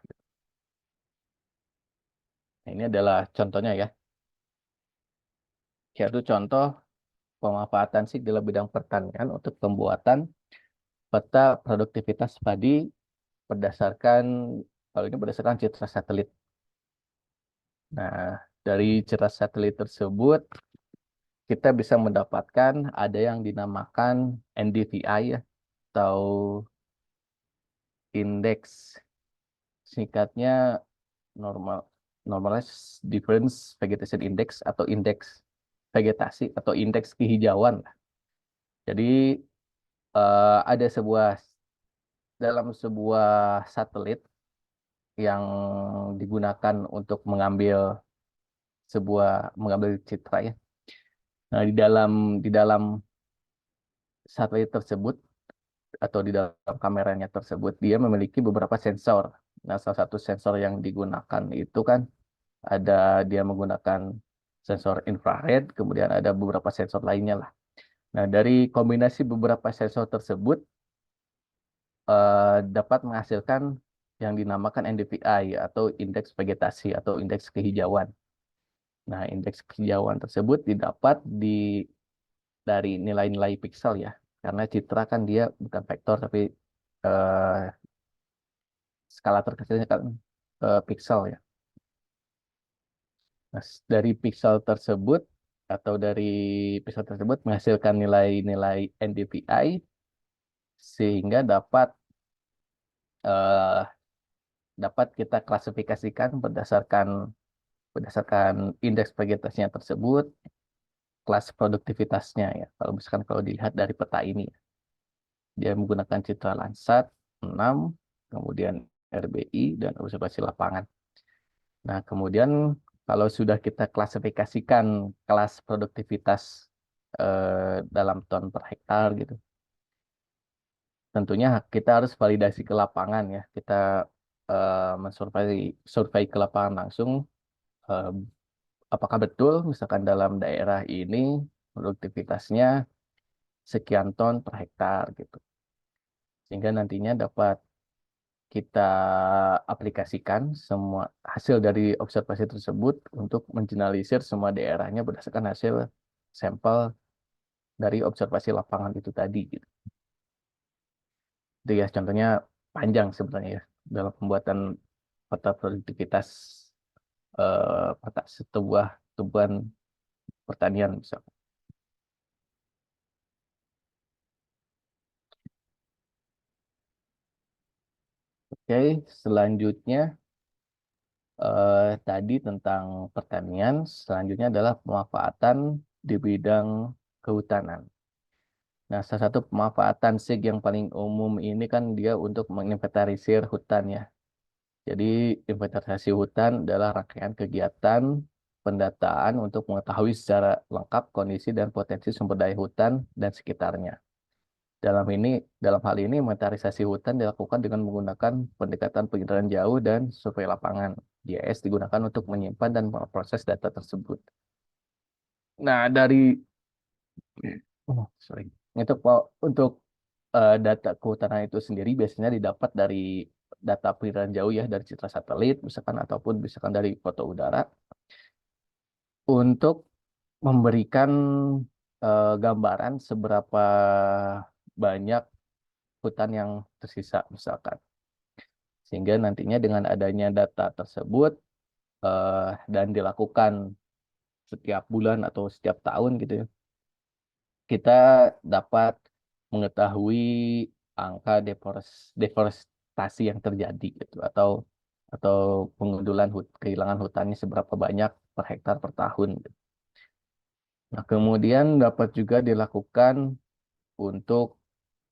Nah, ini adalah contohnya ya. Yaitu contoh pemanfaatan SIG dalam bidang pertanian untuk pembuatan peta produktivitas padi berdasarkan, kalau ini berdasarkan citra satelit. Nah, dari citra satelit tersebut kita bisa mendapatkan ada yang dinamakan NDVI ya, atau indeks, singkatnya normal normalized difference vegetation index atau indeks vegetasi atau indeks kehijauan. Jadi ada dalam sebuah satelit yang digunakan untuk mengambil citra ya. Nah, di dalam satelit tersebut atau di dalam kameranya tersebut dia memiliki beberapa sensor. Nah, salah satu sensor yang digunakan itu kan dia menggunakan sensor infrared, kemudian ada beberapa sensor lainnya lah. Nah, dari kombinasi beberapa sensor tersebut dapat menghasilkan yang dinamakan NDVI atau indeks vegetasi atau indeks kehijauan. Nah, indeks kehijauan tersebut didapat dari nilai-nilai piksel ya, karena citra kan dia bukan vektor tapi eh, skala terkecilnya kan piksel ya. Nah, dari piksel tersebut menghasilkan nilai-nilai NDVI sehingga eh, dapat kita klasifikasikan berdasarkan indeks vegetasinya tersebut, kelas produktivitasnya ya. Kalau dilihat dari peta ini, dia menggunakan citra Landsat 6, kemudian RBI, dan observasi lapangan. Nah, kemudian kalau sudah kita klasifikasikan kelas produktivitas dalam ton per hektar gitu, tentunya kita harus validasi ke lapangan ya. Kita survei ke lapangan langsung, eh, apakah betul misalkan dalam daerah ini produktivitasnya sekian ton per hektar gitu. Sehingga nantinya dapat kita aplikasikan semua hasil dari observasi tersebut untuk mengeneralisir semua daerahnya berdasarkan hasil sampel dari observasi lapangan itu tadi gitu. Itu ya contohnya panjang sebenarnya ya dalam pembuatan peta produktivitas peta sebuah tumbuhan pertanian misalnya. Oke, selanjutnya tadi tentang pertanian, selanjutnya adalah pemanfaatan di bidang kehutanan. Nah, salah satu pemanfaatan SIG yang paling umum ini kan dia untuk menginventarisir hutan ya. Jadi, inventarisasi hutan adalah rangkaian kegiatan pendataan untuk mengetahui secara lengkap kondisi dan potensi sumber daya hutan dan sekitarnya. Dalam hal ini, inventarisasi hutan dilakukan dengan menggunakan pendekatan penginderaan jauh dan survei lapangan. GIS digunakan untuk menyimpan dan memproses data tersebut. Nah, untuk data kehutanan itu sendiri biasanya didapat dari data penginderaan jauh ya, dari citra satelit misalkan ataupun misalkan dari foto udara untuk memberikan gambaran seberapa banyak hutan yang tersisa misalkan. Sehingga nantinya dengan adanya data tersebut dan dilakukan setiap bulan atau setiap tahun gitu ya, kita dapat mengetahui angka deforestasi yang terjadi gitu atau pengundulan kehilangan hutannya seberapa banyak per hektar per tahun gitu. Nah, kemudian dapat juga dilakukan untuk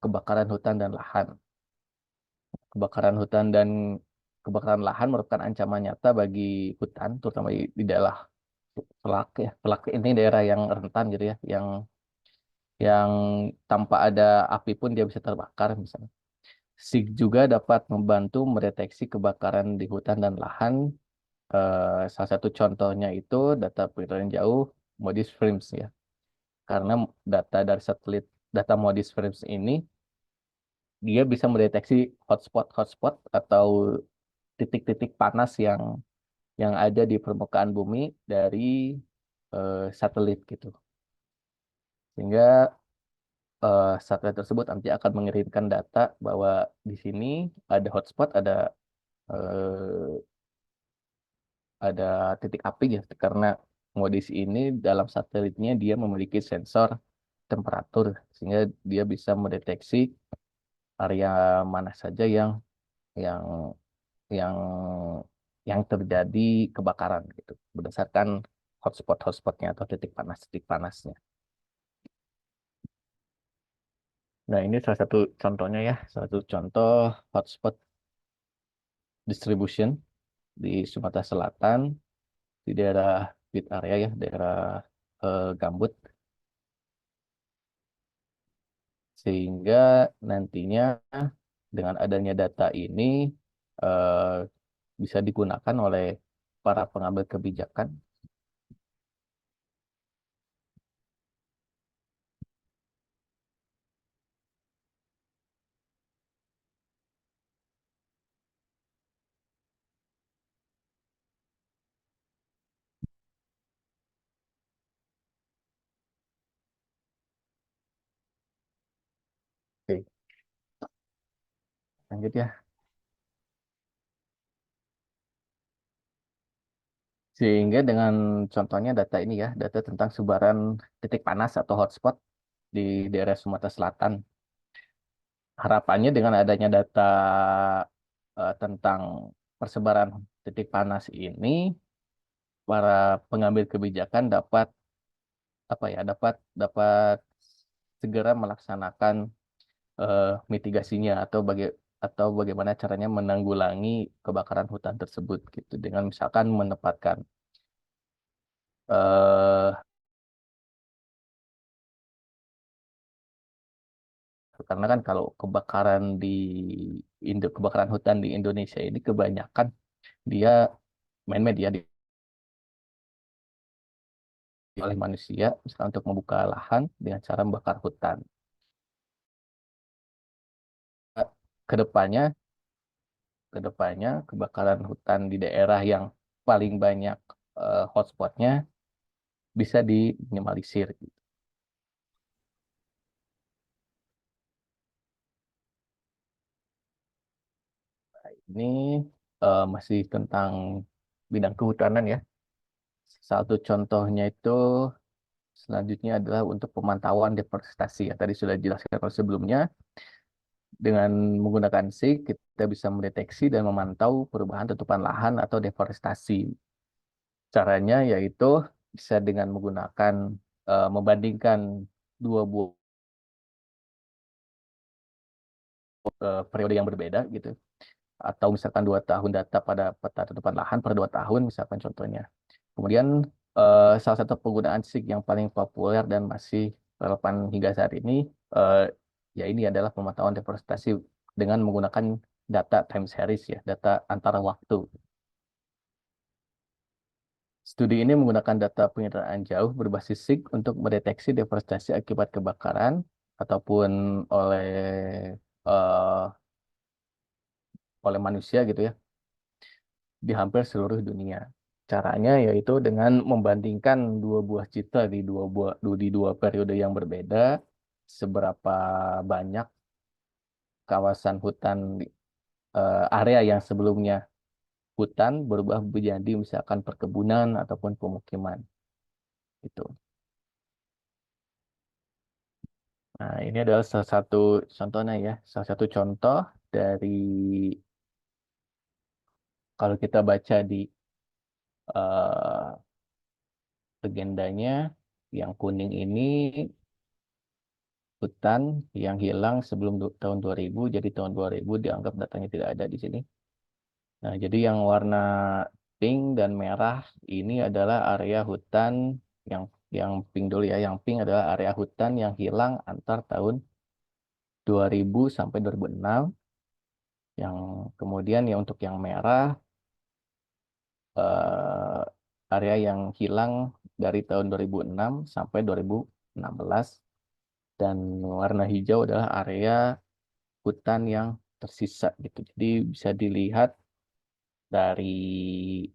kebakaran hutan dan lahan. Kebakaran lahan merupakan ancaman nyata bagi hutan, terutama di daerah pelak ya. Pelak ini daerah yang rentan gitu ya, yang tanpa ada api pun dia bisa terbakar misalnya. SIG juga dapat membantu mendeteksi kebakaran di hutan dan lahan. Salah satu contohnya itu data penginderaan jauh MODIS Frames ya. Karena data MODIS Frames ini dia bisa mendeteksi hotspot atau titik-titik panas yang ada di permukaan bumi dari satelit gitu. Sehingga satelit tersebut nanti akan mengirimkan data bahwa di sini ada hotspot, eh, ada titik api ya, karena modis ini dalam satelitnya dia memiliki sensor temperatur sehingga dia bisa mendeteksi area mana saja yang yang yang terjadi kebakaran gitu berdasarkan hotspotnya atau titik panasnya. Nah, ini salah satu contohnya ya, salah satu contoh hotspot distribution di Sumatera Selatan, di daerah pit area ya, daerah gambut. Sehingga nantinya dengan adanya data ini eh, bisa digunakan oleh para pengambil kebijakan. Oke, lanjut ya. Sehingga dengan contohnya data ini ya, data tentang sebaran titik panas atau hotspot di daerah Sumatera Selatan. Harapannya dengan adanya data tentang persebaran titik panas ini, para pengambil kebijakan dapat dapat segera melaksanakan mitigasinya atau atau bagaimana caranya menanggulangi kebakaran hutan tersebut gitu dengan misalkan menempatkan eh karena kan kalau kebakaran hutan di Indonesia ini kebanyakan dia man-made ya oleh manusia misalnya untuk membuka lahan dengan cara membakar hutan. Kedepannya kedepannya kebakaran hutan di daerah yang paling banyak hotspotnya bisa diminimalisir. Ini masih tentang bidang kehutanan ya. Satu contohnya itu selanjutnya adalah untuk pemantauan deforestasi ya. Tadi sudah dijelaskan kalau sebelumnya dengan menggunakan SIG kita bisa mendeteksi dan memantau perubahan tutupan lahan atau deforestasi. Caranya yaitu bisa dengan menggunakan membandingkan dua buah periode yang berbeda gitu atau misalkan 2 tahun data pada peta tutupan lahan per 2 tahun misalkan contohnya. Kemudian salah satu penggunaan SIG yang paling populer dan masih relevan hingga saat ini ya ini adalah pemantauan deforestasi dengan menggunakan data time series ya, data antara waktu. Studi ini menggunakan data penginderaan jauh berbasis SIG untuk mendeteksi deforestasi akibat kebakaran ataupun eh, oleh manusia gitu ya di hampir seluruh dunia. Caranya yaitu dengan membandingkan dua buah citra di dua periode yang berbeda, seberapa banyak kawasan hutan area yang sebelumnya hutan berubah menjadi misalkan perkebunan ataupun pemukiman gitu. Nah, ini adalah salah satu contohnya ya, salah satu contoh dari kalau kita baca di eh, legendanya yang kuning ini hutan yang hilang sebelum tahun 2000, jadi tahun 2000 dianggap datanya tidak ada di sini. Nah, jadi yang warna pink dan merah ini adalah area hutan yang pink dulu ya, yang pink adalah area hutan yang hilang antar tahun 2000 sampai 2006. Yang kemudian ya untuk yang merah eh, area yang hilang dari tahun 2006 sampai 2016 dan warna hijau adalah area hutan yang tersisa gitu. Jadi bisa dilihat dari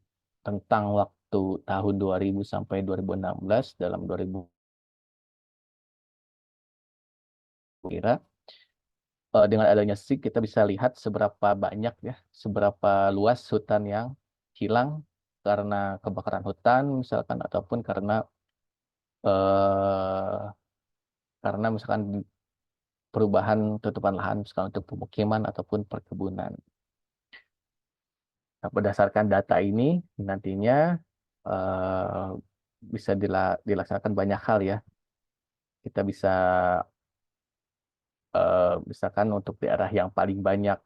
tentang waktu tahun 2000 sampai 2016 dalam 2000 kira dengan adanya SIG kita bisa lihat seberapa banyak ya, seberapa luas hutan yang hilang karena kebakaran hutan misalkan ataupun eh, karena misalkan perubahan tutupan lahan misalkan untuk pemukiman ataupun perkebunan. Nah, berdasarkan data ini nantinya eh, bisa dilaksanakan banyak hal ya. Kita bisa misalkan untuk daerah yang paling banyak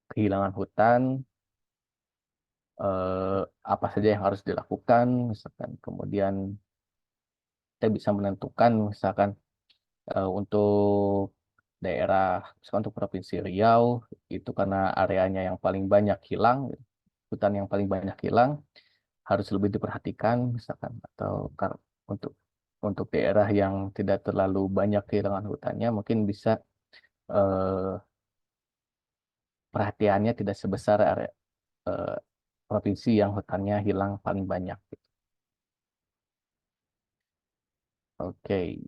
kehilangan hutan, eh, apa saja yang harus dilakukan, misalkan. Kemudian kita bisa menentukan misalkan untuk daerah, misalkan untuk Provinsi Riau, itu karena areanya yang paling banyak hilang, hutan yang paling banyak hilang, harus lebih diperhatikan misalkan atau untuk daerah yang tidak terlalu banyak kehilangan hutannya mungkin bisa eh, perhatiannya tidak sebesar eh, provinsi yang hutannya hilang paling banyak. Oke,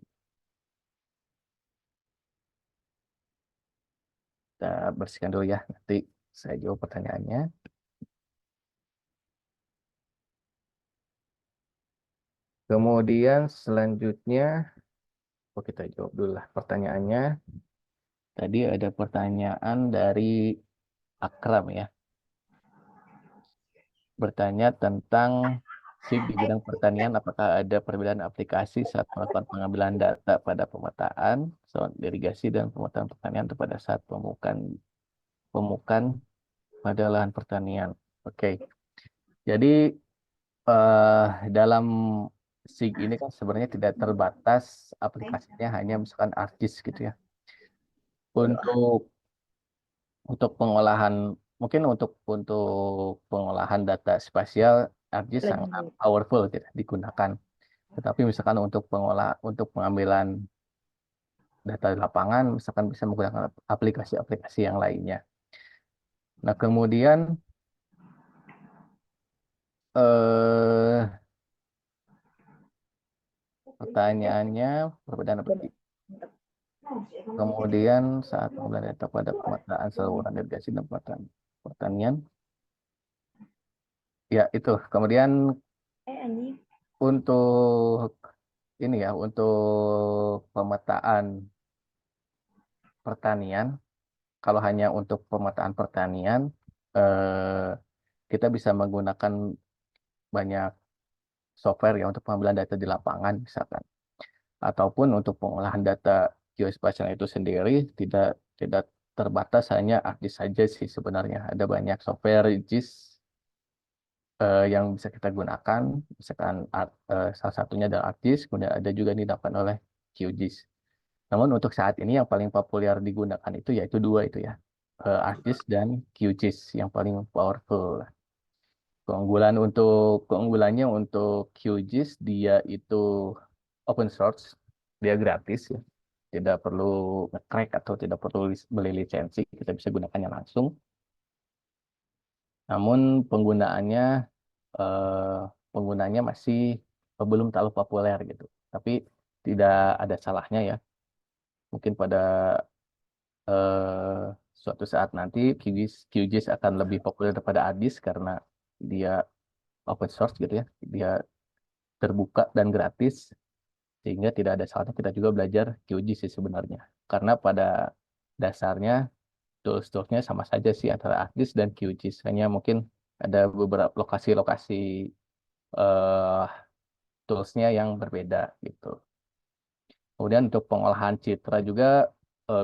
kita bersihkan dulu ya. Nanti saya jawab pertanyaannya. Kemudian selanjutnya, kita jawab dulu lah pertanyaannya. Tadi ada pertanyaan dari Akram ya. Bertanya tentang SIG di bidang pertanian, apakah ada perbedaan aplikasi saat melakukan pengambilan data pada pemetaan, soal irigasi dan pemetaan pertanian atau pada saat pemupukan pada lahan pertanian. Oke, jadi dalam SIG ini kan sebenarnya tidak terbatas aplikasinya, hanya misalkan ArcGIS gitu ya. Untuk pengolahan, mungkin untuk pengolahan data spasial, ArcGIS sangat powerful gitu, digunakan. Tetapi misalkan untuk pengambilan data di lapangan, misalkan bisa menggunakan aplikasi-aplikasi yang lainnya. Nah, kemudian pertanyaannya perbedaan apa? Kemudian saat pengumpulan data pada pemetaan saluran irigasi dan pemetaan pertanian, ya itu. Kemudian untuk ini ya, untuk pemetaan pertanian, kalau hanya untuk pemetaan pertanian, kita bisa menggunakan banyak software ya untuk pengambilan data di lapangan misalkan. Ataupun untuk pengolahan data geospasial itu sendiri tidak terbatas hanya ArcGIS saja sih sebenarnya. Ada banyak software GIS yang bisa kita gunakan, misalkan salah satunya adalah ArcGIS, kemudian ada juga yang didapat oleh QGIS. Namun untuk saat ini yang paling populer digunakan itu yaitu dua itu ya, ArcGIS dan QGIS yang paling powerful. Keunggulannya untuk QGIS, dia itu open source, dia gratis ya, tidak perlu nge-crack atau tidak perlu beli lisensi, kita bisa gunakannya langsung. Namun penggunanya masih belum terlalu populer gitu. Tapi tidak ada salahnya ya. Mungkin pada suatu saat nanti QGIS akan lebih populer daripada ArcGIS karena dia open source gitu ya. Dia terbuka dan gratis, sehingga tidak ada salahnya kita juga belajar QGIS sih sebenarnya. Karena pada dasarnya tools-toolsnya sama saja sih antara ArcGIS dan QGIS. Hanya mungkin ada beberapa lokasi-lokasi toolsnya yang berbeda gitu. Kemudian untuk pengolahan citra juga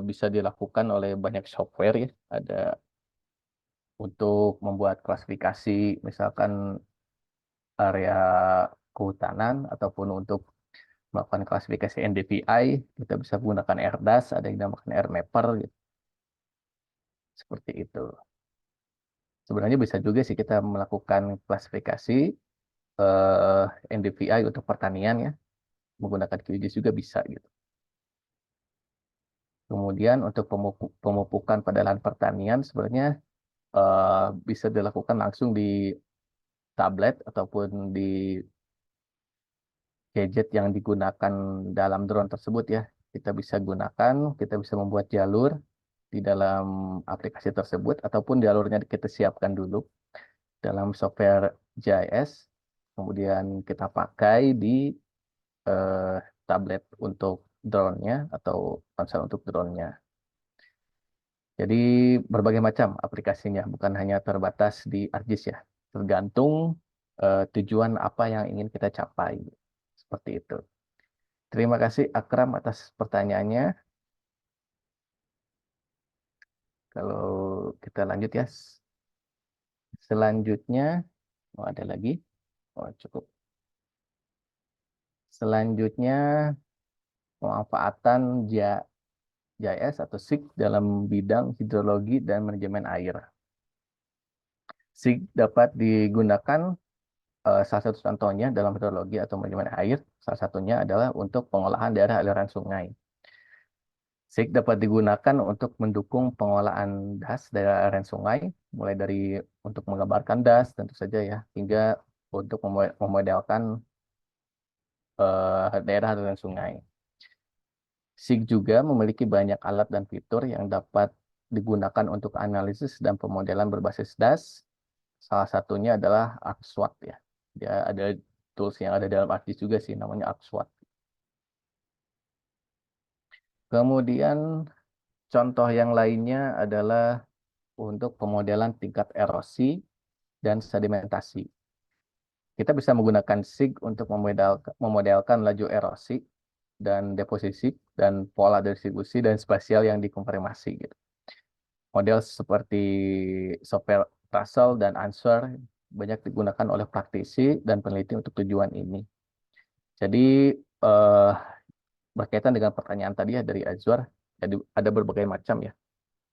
bisa dilakukan oleh banyak software ya. Ada untuk membuat klasifikasi misalkan area kehutanan ataupun untuk melakukan klasifikasi NDVI, kita bisa menggunakan AirDAS, ada yang dinamakan AirMapper gitu. Seperti itu. Sebenarnya bisa juga sih kita melakukan klasifikasi NDVI untuk pertanian ya, menggunakan QGIS juga bisa gitu. Kemudian untuk pemupukan pada lahan pertanian sebenarnya bisa dilakukan langsung di tablet ataupun di gadget yang digunakan dalam drone tersebut ya. Kita bisa membuat jalur di dalam aplikasi tersebut ataupun jalurnya kita siapkan dulu dalam software GIS, kemudian kita pakai di tablet untuk drone-nya atau ponsel untuk drone-nya. Jadi berbagai macam aplikasinya, bukan hanya terbatas di ArcGIS ya. Tergantung tujuan apa yang ingin kita capai. Seperti itu. Terima kasih Akram atas pertanyaannya. Kalau kita lanjut ya. Selanjutnya, ada lagi? Oh, cukup. Selanjutnya, pemanfaatan GIS atau SIG dalam bidang hidrologi dan manajemen air. SIG dapat digunakan, salah satu contohnya dalam hidrologi atau manajemen air, salah satunya adalah untuk pengolahan daerah aliran sungai. SIG dapat digunakan untuk mendukung pengolahan das daerah aliran sungai, mulai dari untuk menggambarkan das tentu saja ya, hingga untuk memodelkan daerah aliran sungai. SIG juga memiliki banyak alat dan fitur yang dapat digunakan untuk analisis dan pemodelan berbasis das. Salah satunya adalah ArcSWAT ya. Dia ada tools yang ada dalam ArcGIS juga sih, namanya ArcSWAT. Kemudian contoh yang lainnya adalah untuk pemodelan tingkat erosi dan sedimentasi. Kita bisa menggunakan SIG untuk memodelkan laju erosi dan deposisi dan pola distribusi dan spasial yang dikonfirmasi gitu. model seperti software Russell dan Answer banyak digunakan oleh praktisi dan peneliti untuk tujuan ini. Jadi berkaitan dengan pertanyaan tadi ya dari Azwar, jadi ada berbagai macam ya.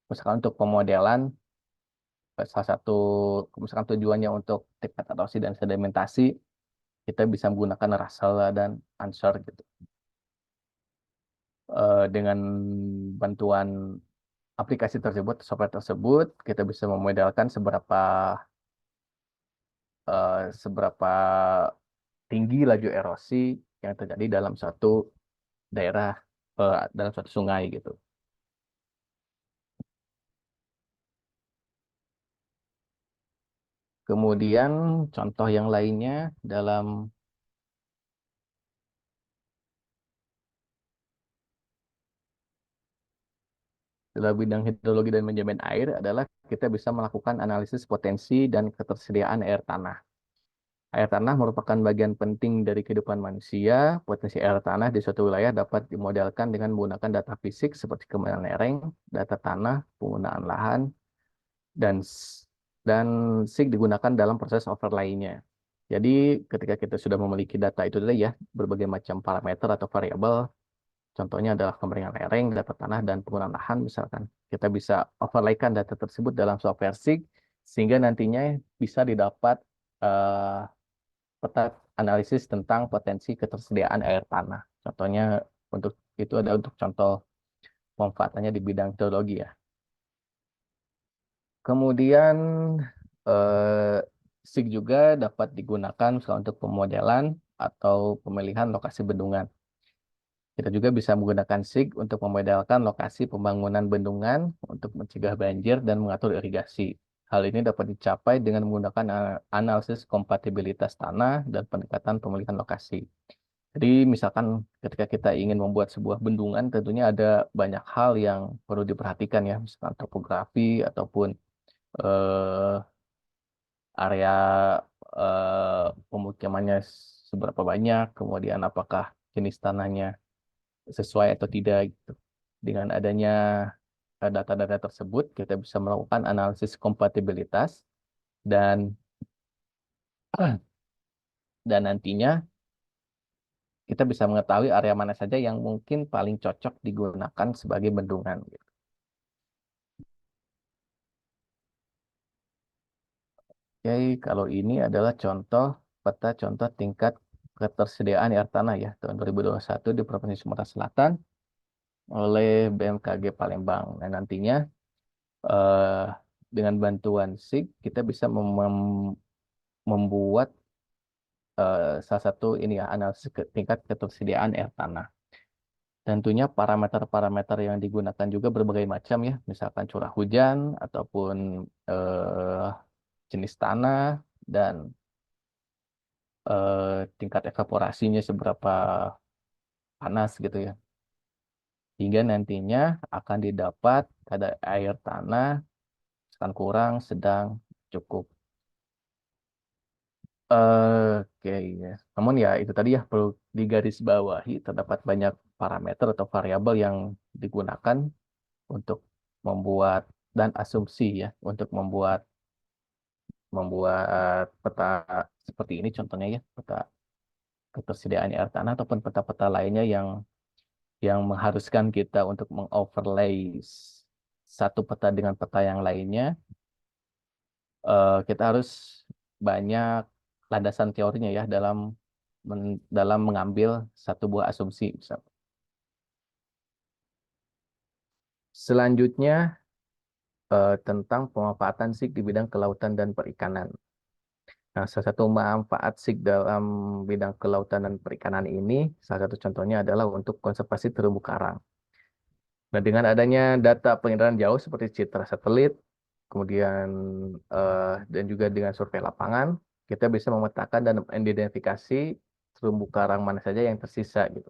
Misalkan untuk pemodelan, salah satu misalkan tujuannya untuk tingkat erosi dan sedimentasi, kita bisa menggunakan Russell dan Answer gitu. Dengan bantuan aplikasi tersebut, software tersebut, kita bisa memodelkan seberapa tinggi laju erosi yang terjadi dalam suatu daerah, dalam suatu sungai gitu. Kemudian contoh yang lainnya dalam bidang hidrologi dan manajemen air adalah kita bisa melakukan analisis potensi dan ketersediaan air tanah. Air tanah merupakan bagian penting dari kehidupan manusia. Potensi air tanah di suatu wilayah dapat dimodelkan dengan menggunakan data fisik seperti kelembapan lereng, data tanah, penggunaan lahan, dan SIG digunakan dalam proses overlay-nya. Jadi ketika kita sudah memiliki data itu tadi ya, berbagai macam parameter atau variabel, contohnya adalah kemiringan lereng, data tanah, dan penggunaan lahan misalkan. Kita bisa overlaykan data tersebut dalam software SIG, sehingga nantinya bisa didapat peta analisis tentang potensi ketersediaan air tanah. Contohnya untuk itu ada untuk contoh pemanfaatannya di bidang hidrologi ya. Kemudian SIG juga dapat digunakan untuk pemodelan atau pemilihan lokasi bendungan. Kita juga bisa menggunakan SIG untuk memodelkan lokasi pembangunan bendungan untuk mencegah banjir dan mengatur irigasi. Hal ini dapat dicapai dengan menggunakan analisis kompatibilitas tanah dan pendekatan pemilihan lokasi. Jadi misalkan ketika kita ingin membuat sebuah bendungan, tentunya ada banyak hal yang perlu diperhatikan ya, misalkan topografi ataupun eh, area pemukimannya seberapa banyak, kemudian apakah jenis tanahnya sesuai atau tidak gitu. Dengan adanya data-data tersebut, kita bisa melakukan analisis kompatibilitas dan dan nantinya kita bisa mengetahui area mana saja yang mungkin paling cocok digunakan sebagai bendungan gitu. Oke, kalau ini adalah peta contoh tingkat ketersediaan air tanah ya tahun 2021 di Provinsi Sumatera Selatan oleh BMKG Palembang. Dan nantinya eh, dengan bantuan SIG kita bisa membuat salah satu ini ya analisis tingkat ketersediaan air tanah. Tentunya parameter-parameter yang digunakan juga berbagai macam ya, misalkan curah hujan ataupun jenis tanah dan tingkat evaporasinya seberapa panas gitu ya. Hingga nantinya akan didapat kadar air tanah misalkan kurang, sedang, cukup. Oke, ya. Namun ya itu tadi ya perlu digarisbawahi terdapat banyak parameter atau variabel yang digunakan untuk membuat dan asumsi ya untuk membuat peta seperti ini contohnya ya peta ketersediaan air tanah ataupun peta-peta lainnya yang mengharuskan kita untuk mengoverlay satu peta dengan peta yang lainnya. Kita harus banyak landasan teorinya ya dalam mengambil satu buah asumsi. Selanjutnya tentang pemanfaatan SIG di bidang kelautan dan perikanan. Nah, salah satu manfaat SIG dalam bidang kelautan dan perikanan ini, salah satu contohnya adalah untuk konservasi terumbu karang. Nah, dengan adanya data penginderaan jauh seperti citra satelit, kemudian dan juga dengan survei lapangan, kita bisa memetakan dan mengidentifikasi terumbu karang mana saja yang tersisa gitu.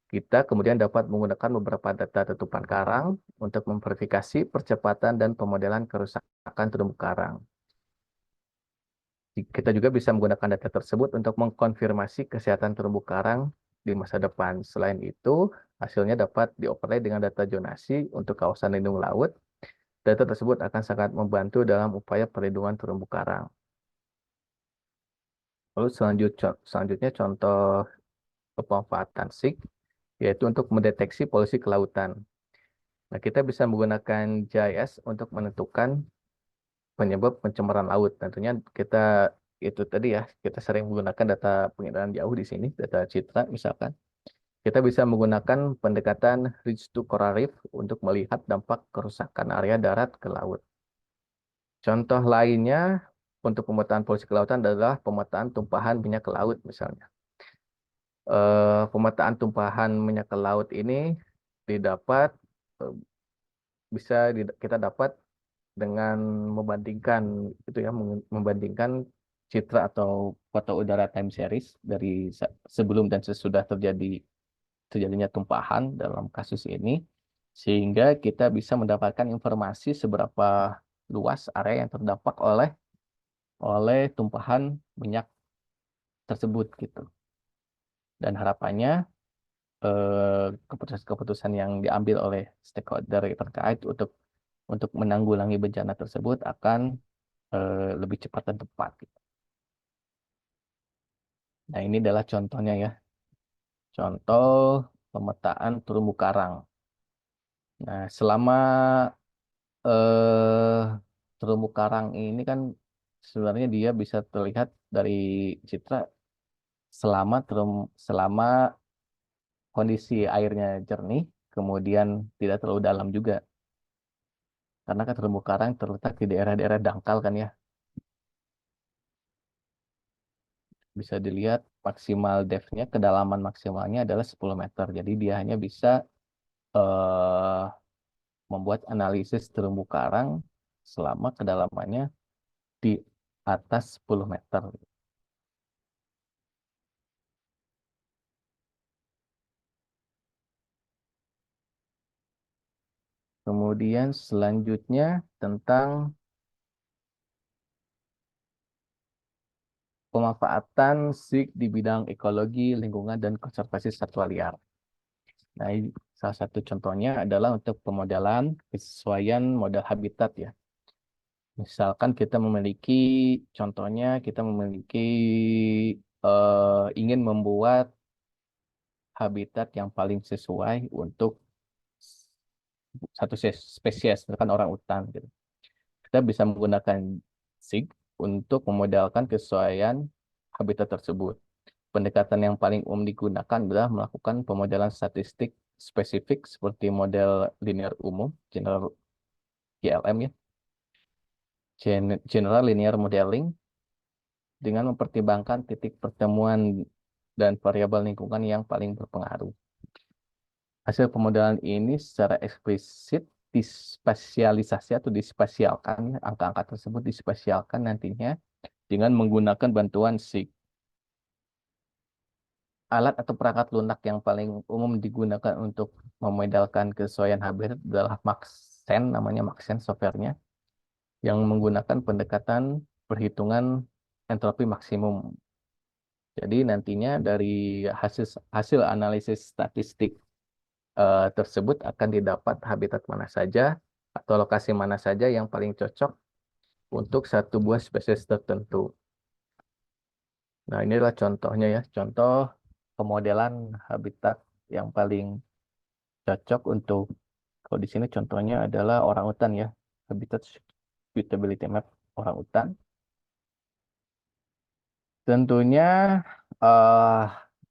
Kita kemudian dapat menggunakan beberapa data tutupan karang untuk memverifikasi percepatan dan pemodelan kerusakan terumbu karang. Kita juga bisa menggunakan data tersebut untuk mengkonfirmasi kesehatan terumbu karang di masa depan. Selain itu, hasilnya dapat dioperasi dengan data zonasi untuk kawasan lindung laut data tersebut akan sangat membantu dalam upaya perlindungan terumbu karang. Lalu selanjutnya contoh pemanfaatan SIG, yaitu untuk mendeteksi polusi kelautan. Nah, kita bisa menggunakan GIS untuk menentukan penyebab pencemaran laut. Tentunya itu tadi ya, kita sering menggunakan data penginderaan jauh di sini, data citra misalkan. Kita bisa menggunakan pendekatan Ridge to Coral Reef untuk melihat dampak kerusakan area darat ke laut. Contoh lainnya untuk pemetaan polusi kelautan adalah pemetaan tumpahan minyak ke laut misalnya. Pemetaan tumpahan minyak ke laut ini didapat kita dapat dengan membandingkan itu ya, membandingkan citra atau foto udara time series dari sebelum dan sesudah terjadinya tumpahan dalam kasus ini, sehingga kita bisa mendapatkan informasi seberapa luas area yang terdampak oleh tumpahan minyak tersebut gitu. Dan harapannya keputusan-keputusan yang diambil oleh stakeholder terkait untuk menanggulangi bencana tersebut akan lebih cepat dan tepat gitu. Nah, ini adalah contohnya ya. Contoh pemetaan terumbu karang. Nah, selama eh, terumbu karang ini kan sebenarnya dia bisa terlihat dari citra selama kondisi airnya jernih, kemudian tidak terlalu dalam juga. Karena kan terumbu karang terletak di daerah-daerah dangkal kan ya. Bisa dilihat maksimal depth-nya, kedalaman maksimalnya adalah 10 meter. Jadi dia hanya bisa eh, membuat analisis terumbu karang selama kedalamannya di atas 10 meter. Kemudian selanjutnya tentang pemanfaatan SIG di bidang ekologi, lingkungan, dan konservasi satwa liar. Nah, salah satu contohnya adalah untuk pemodelan kesesuaian model habitat ya. Misalkan kita memiliki ingin membuat habitat yang paling sesuai untuk satu spesies, misalkan orang utan gitu. Kita bisa menggunakan SIG untuk memodelkan kesesuaian habitat tersebut. Pendekatan yang paling umum digunakan adalah melakukan pemodelan statistik spesifik seperti model linear umum, general GLM ya, General Linear Modeling, dengan mempertimbangkan titik pertemuan dan variabel lingkungan yang paling berpengaruh. Hasil pemodelan ini secara eksplisit dispesialisasi atau dispesialkan, ya, angka-angka tersebut dispesialkan nantinya dengan menggunakan bantuan SIG. Alat atau perangkat lunak yang paling umum digunakan untuk memodelkan kesesuaian habitat adalah Maxent, namanya Maxent software-nya, yang menggunakan pendekatan perhitungan entropi maksimum. Jadi nantinya dari hasil analisis statistik tersebut akan didapat habitat mana saja atau lokasi mana saja yang paling cocok untuk satu buah spesies tertentu. Nah, inilah contohnya ya, contoh pemodelan habitat yang paling cocok untuk, kalau di sini contohnya adalah orangutan ya, habitat suitability map orangutan. Tentunya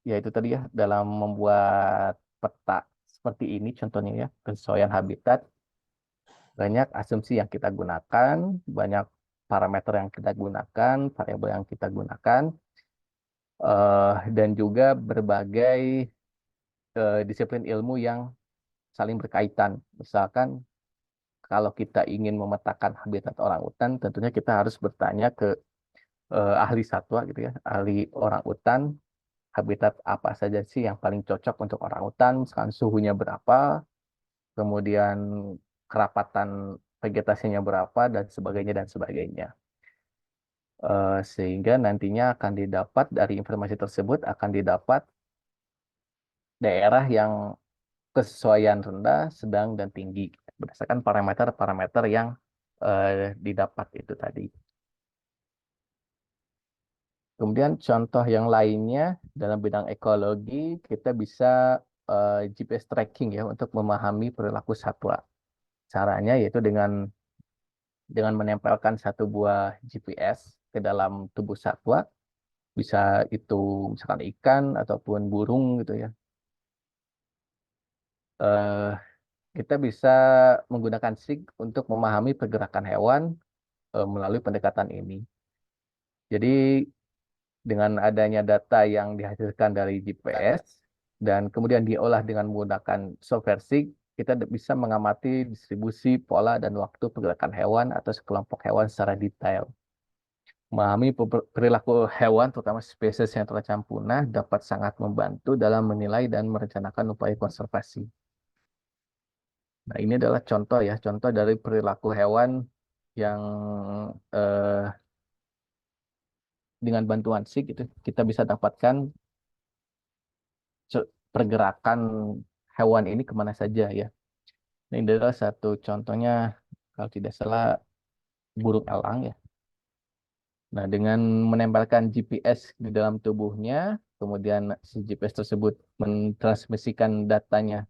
ya itu tadi ya, dalam membuat peta seperti ini contohnya ya, kesesuaian habitat, banyak asumsi yang kita gunakan, banyak parameter yang kita gunakan, variabel yang kita gunakan, dan juga berbagai disiplin ilmu yang saling berkaitan. Misalkan kalau kita ingin memetakan habitat orangutan, tentunya kita harus bertanya ke ahli satwa gitu ya, ahli orangutan, habitat apa saja sih yang paling cocok untuk orangutan, misalkan suhunya berapa, kemudian kerapatan vegetasinya berapa, dan sebagainya dan sebagainya. Sehingga nantinya akan didapat dari informasi tersebut akan didapat daerah yang kesesuaian rendah, sedang, dan tinggi. berdasarkan parameter-parameter yang didapat itu tadi. Kemudian contoh yang lainnya dalam bidang ekologi, kita bisa GPS tracking ya untuk memahami perilaku satwa. Caranya yaitu dengan menempelkan satu buah GPS ke dalam tubuh satwa, bisa itu misalkan ikan ataupun burung gitu ya. Eh, Kita bisa menggunakan SIG untuk memahami pergerakan hewan melalui pendekatan ini. Jadi dengan adanya data yang dihasilkan dari GPS dan kemudian diolah dengan menggunakan software SIG, kita bisa mengamati distribusi, pola, dan waktu pergerakan hewan atau sekelompok hewan secara detail. Memahami perilaku hewan, terutama spesies yang terancam punah, dapat sangat membantu dalam menilai dan merencanakan upaya konservasi. Nah, ini adalah contoh ya, contoh dari perilaku hewan yang dengan bantuan SIG itu kita bisa dapatkan pergerakan hewan ini kemana saja ya. Nah, ini adalah satu contohnya, kalau tidak salah, burung elang ya. Nah, dengan menempelkan GPS di dalam tubuhnya, kemudian si GPS tersebut mentransmisikan datanya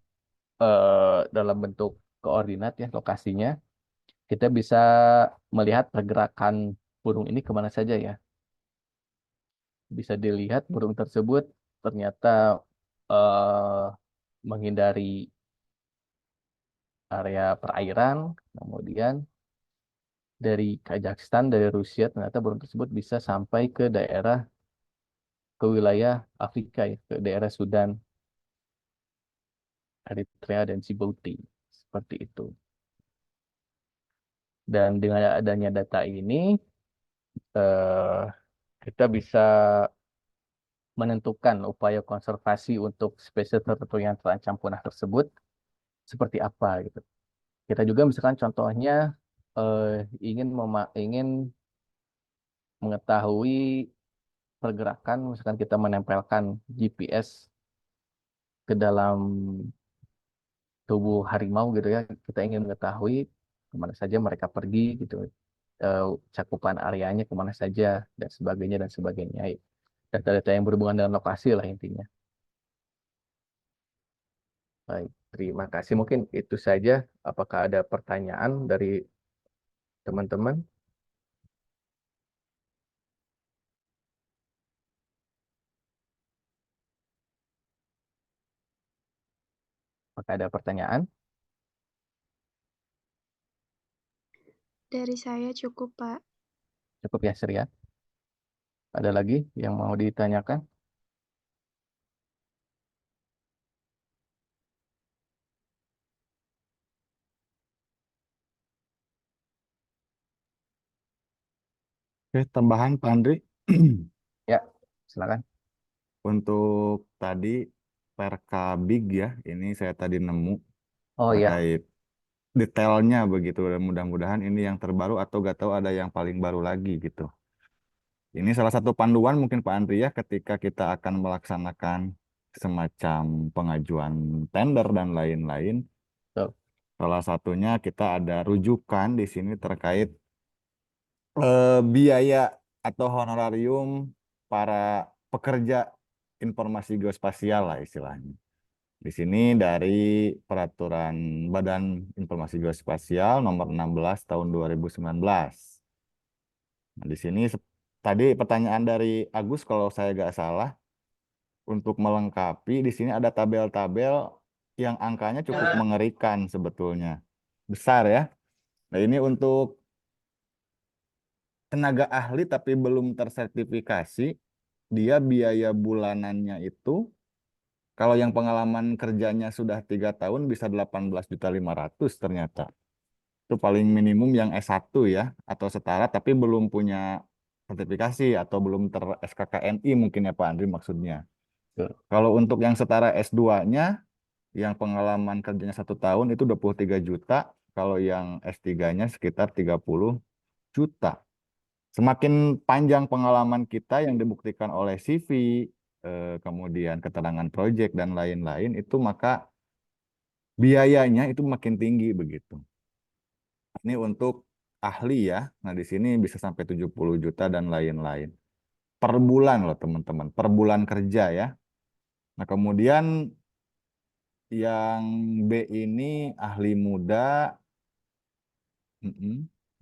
dalam bentuk koordinat ya, lokasinya, kita bisa melihat pergerakan burung ini kemana saja ya. Bisa dilihat burung tersebut ternyata eh, menghindari area perairan, kemudian dari Kazakhstan, dari Rusia, ternyata burung tersebut bisa sampai ke wilayah Afrika ya, ke daerah Sudan, Eritrea, dan Djibouti. Seperti itu. Dan dengan adanya data ini, eh, kita bisa menentukan upaya konservasi untuk spesies tertentu yang terancam punah tersebut seperti apa gitu. Kita juga misalkan contohnya eh, ingin mengetahui pergerakan, misalkan kita menempelkan GPS ke dalam tubuh harimau gitu ya, kita ingin mengetahui kemana saja mereka pergi gitu, eh, cakupan areanya kemana saja dan sebagainya dan sebagainya. Data-data yang berhubungan dengan lokasi lah intinya. Baik, terima kasih. Mungkin itu saja. Apakah ada pertanyaan dari teman-teman? Apakah ada pertanyaan? Dari saya cukup, Pak. Cukup ya, Sri ya. Ada lagi yang mau ditanyakan? Oke, tambahan Pak Andri. Ya, silakan. Untuk tadi Perkabig ya, ini saya tadi nemu Oh ya, terkait detailnya begitu. Dan mudah-mudahan ini yang terbaru atau gak tahu ada yang paling baru lagi gitu. Ini salah satu panduan mungkin Pak Andri ya ketika kita akan melaksanakan semacam pengajuan tender dan lain-lain. betul. Salah satunya kita ada rujukan di sini terkait biaya atau honorarium para pekerja informasi geospasial lah istilahnya. Di sini dari Peraturan Badan Informasi Geospasial Nomor 16 Tahun 2019. Nah, di sini tadi pertanyaan dari Agus kalau saya nggak salah, untuk melengkapi di sini ada tabel-tabel yang angkanya cukup mengerikan sebetulnya. Besar ya. Nah, ini untuk tenaga ahli tapi belum tersertifikasi, dia biaya bulanannya itu kalau yang pengalaman kerjanya sudah 3 tahun bisa 18.500.000 ternyata. Itu paling minimum yang S1 ya atau setara tapi belum punya sertifikasi atau belum ter SKKNI mungkin ya Pak Andri maksudnya. Betul. Kalau untuk yang setara S2-nya yang pengalaman kerjanya 1 tahun itu 23 juta, kalau yang S3-nya sekitar 30 juta. Semakin panjang pengalaman kita yang dibuktikan oleh CV, kemudian keterangan proyek dan lain-lain itu maka biayanya itu makin tinggi begitu. Ini untuk ahli ya. Nah, di sini bisa sampai 70 juta dan lain-lain. Per bulan loh teman-teman, per bulan kerja ya. Nah, kemudian yang B ini ahli muda.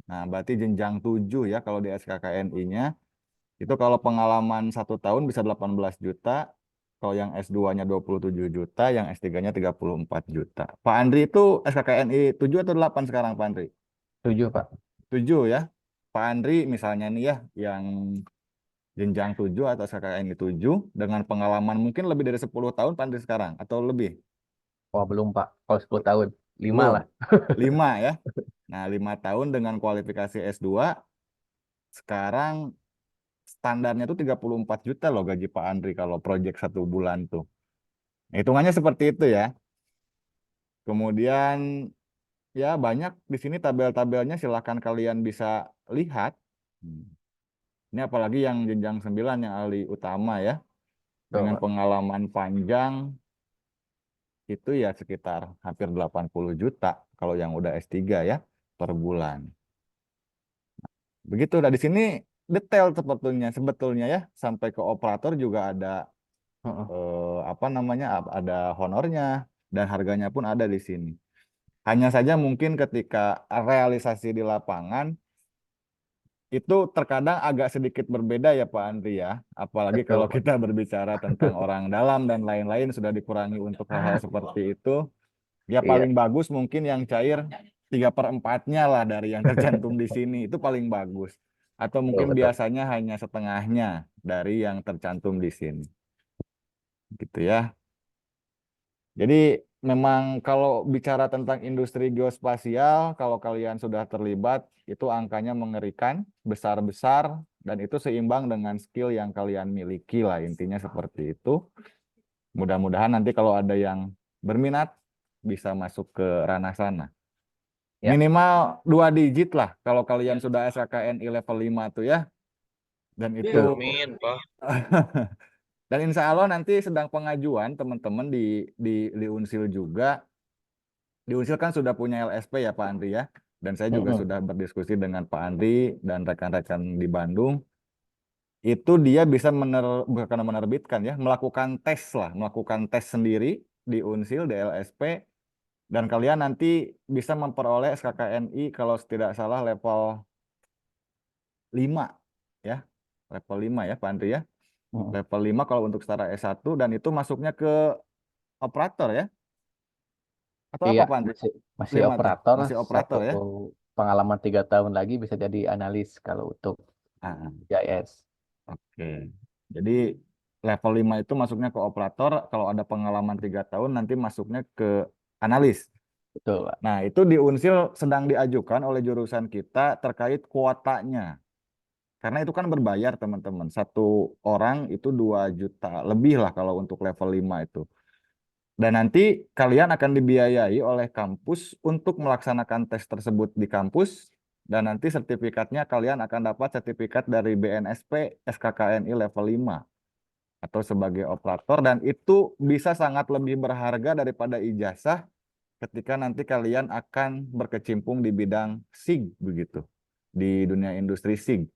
Nah, berarti jenjang 7 ya kalau di SKKNI-nya. Itu kalau pengalaman 1 tahun bisa 18 juta. Kalau yang S2-nya 27 juta, yang S3-nya 34 juta. Pak Andri itu SKKNI 7 atau 8 sekarang Pak Andri? 7, Pak. 7 ya. Pak Andri misalnya nih ya, yang jenjang 7 atau SKKNI 7, dengan pengalaman mungkin lebih dari 10 tahun Pak Andri sekarang, atau lebih? Wah, belum, Pak. Kalau 10 tahun. 5 Belum. lah. 5 ya. Nah, 5 tahun dengan kualifikasi S2, sekarang standarnya tuh 34 juta loh gaji Pak Andri kalau project 1 bulan tuh. Hitungannya seperti itu ya. Kemudian ya banyak di sini tabel-tabelnya, silahkan kalian bisa lihat. Ini apalagi yang jenjang 9 yang ahli utama ya. Betul, Dengan Pak. pengalaman panjang itu ya sekitar hampir 80 juta kalau yang udah S3 ya per bulan. Begitu. Nah, di sini detail sebetulnya ya, sampai ke operator juga ada Heeh. apa namanya, ada honornya dan harganya pun ada di sini. Hanya saja mungkin ketika realisasi di lapangan itu terkadang agak sedikit berbeda ya Pak Andri ya. Apalagi Betul, kalau Pak. kita berbicara tentang orang dalam dan lain-lain sudah dikurangi untuk hal-hal seperti itu. Ya Iya, paling bagus mungkin yang cair 3/4-nya lah dari yang tercantum di sini. Itu paling bagus. Atau betul, mungkin betul. biasanya hanya setengahnya dari yang tercantum di sini. Gitu ya. Jadi memang kalau bicara tentang industri geospasial, kalau kalian sudah terlibat, itu angkanya mengerikan, besar-besar, dan itu seimbang dengan skill yang kalian miliki lah, intinya seperti itu. Mudah-mudahan nanti kalau ada yang berminat, bisa masuk ke ranah sana. Ya. Minimal 2 digit lah, kalau kalian sudah SKKNI level 5 tuh ya. Dan itu Betul. Amin, Pak. dan insya Allah nanti sedang pengajuan teman-teman di Unsil juga. Di Unsil kan sudah punya LSP ya Pak Andri ya. Dan saya juga Mm-mm. sudah berdiskusi dengan Pak Andri dan rekan-rekan di Bandung. Itu dia bisa bukan menerbitkan ya, melakukan tes lah, melakukan tes sendiri di Unsil, di LSP. Dan kalian nanti bisa memperoleh SKKNI kalau tidak salah level 5 ya. Level 5 ya Pak Andri ya. Mm. Level 5 kalau untuk setara S1, dan itu masuknya ke operator ya. Atau Iya, apa Pak Andri? masih 5 tuh. operator. Masih Satu operator ya. pengalaman 3 tahun lagi bisa jadi analis kalau untuk Ah, GIS. oke. Jadi level 5 itu masuknya ke operator, kalau ada pengalaman 3 tahun nanti masuknya ke analis. Betul, Pak. Nah, itu di Unsil sedang diajukan oleh jurusan kita terkait kuotanya. Karena itu kan berbayar teman-teman. 1 orang itu 2 juta lebih lah kalau untuk level 5 itu. Dan nanti kalian akan dibiayai oleh kampus untuk melaksanakan tes tersebut di kampus. Dan nanti sertifikatnya kalian akan dapat sertifikat dari BNSP SKKNI level 5 atau sebagai operator. Dan itu bisa sangat lebih berharga daripada ijazah ketika nanti kalian akan berkecimpung di bidang SIG begitu. Di dunia industri SIG.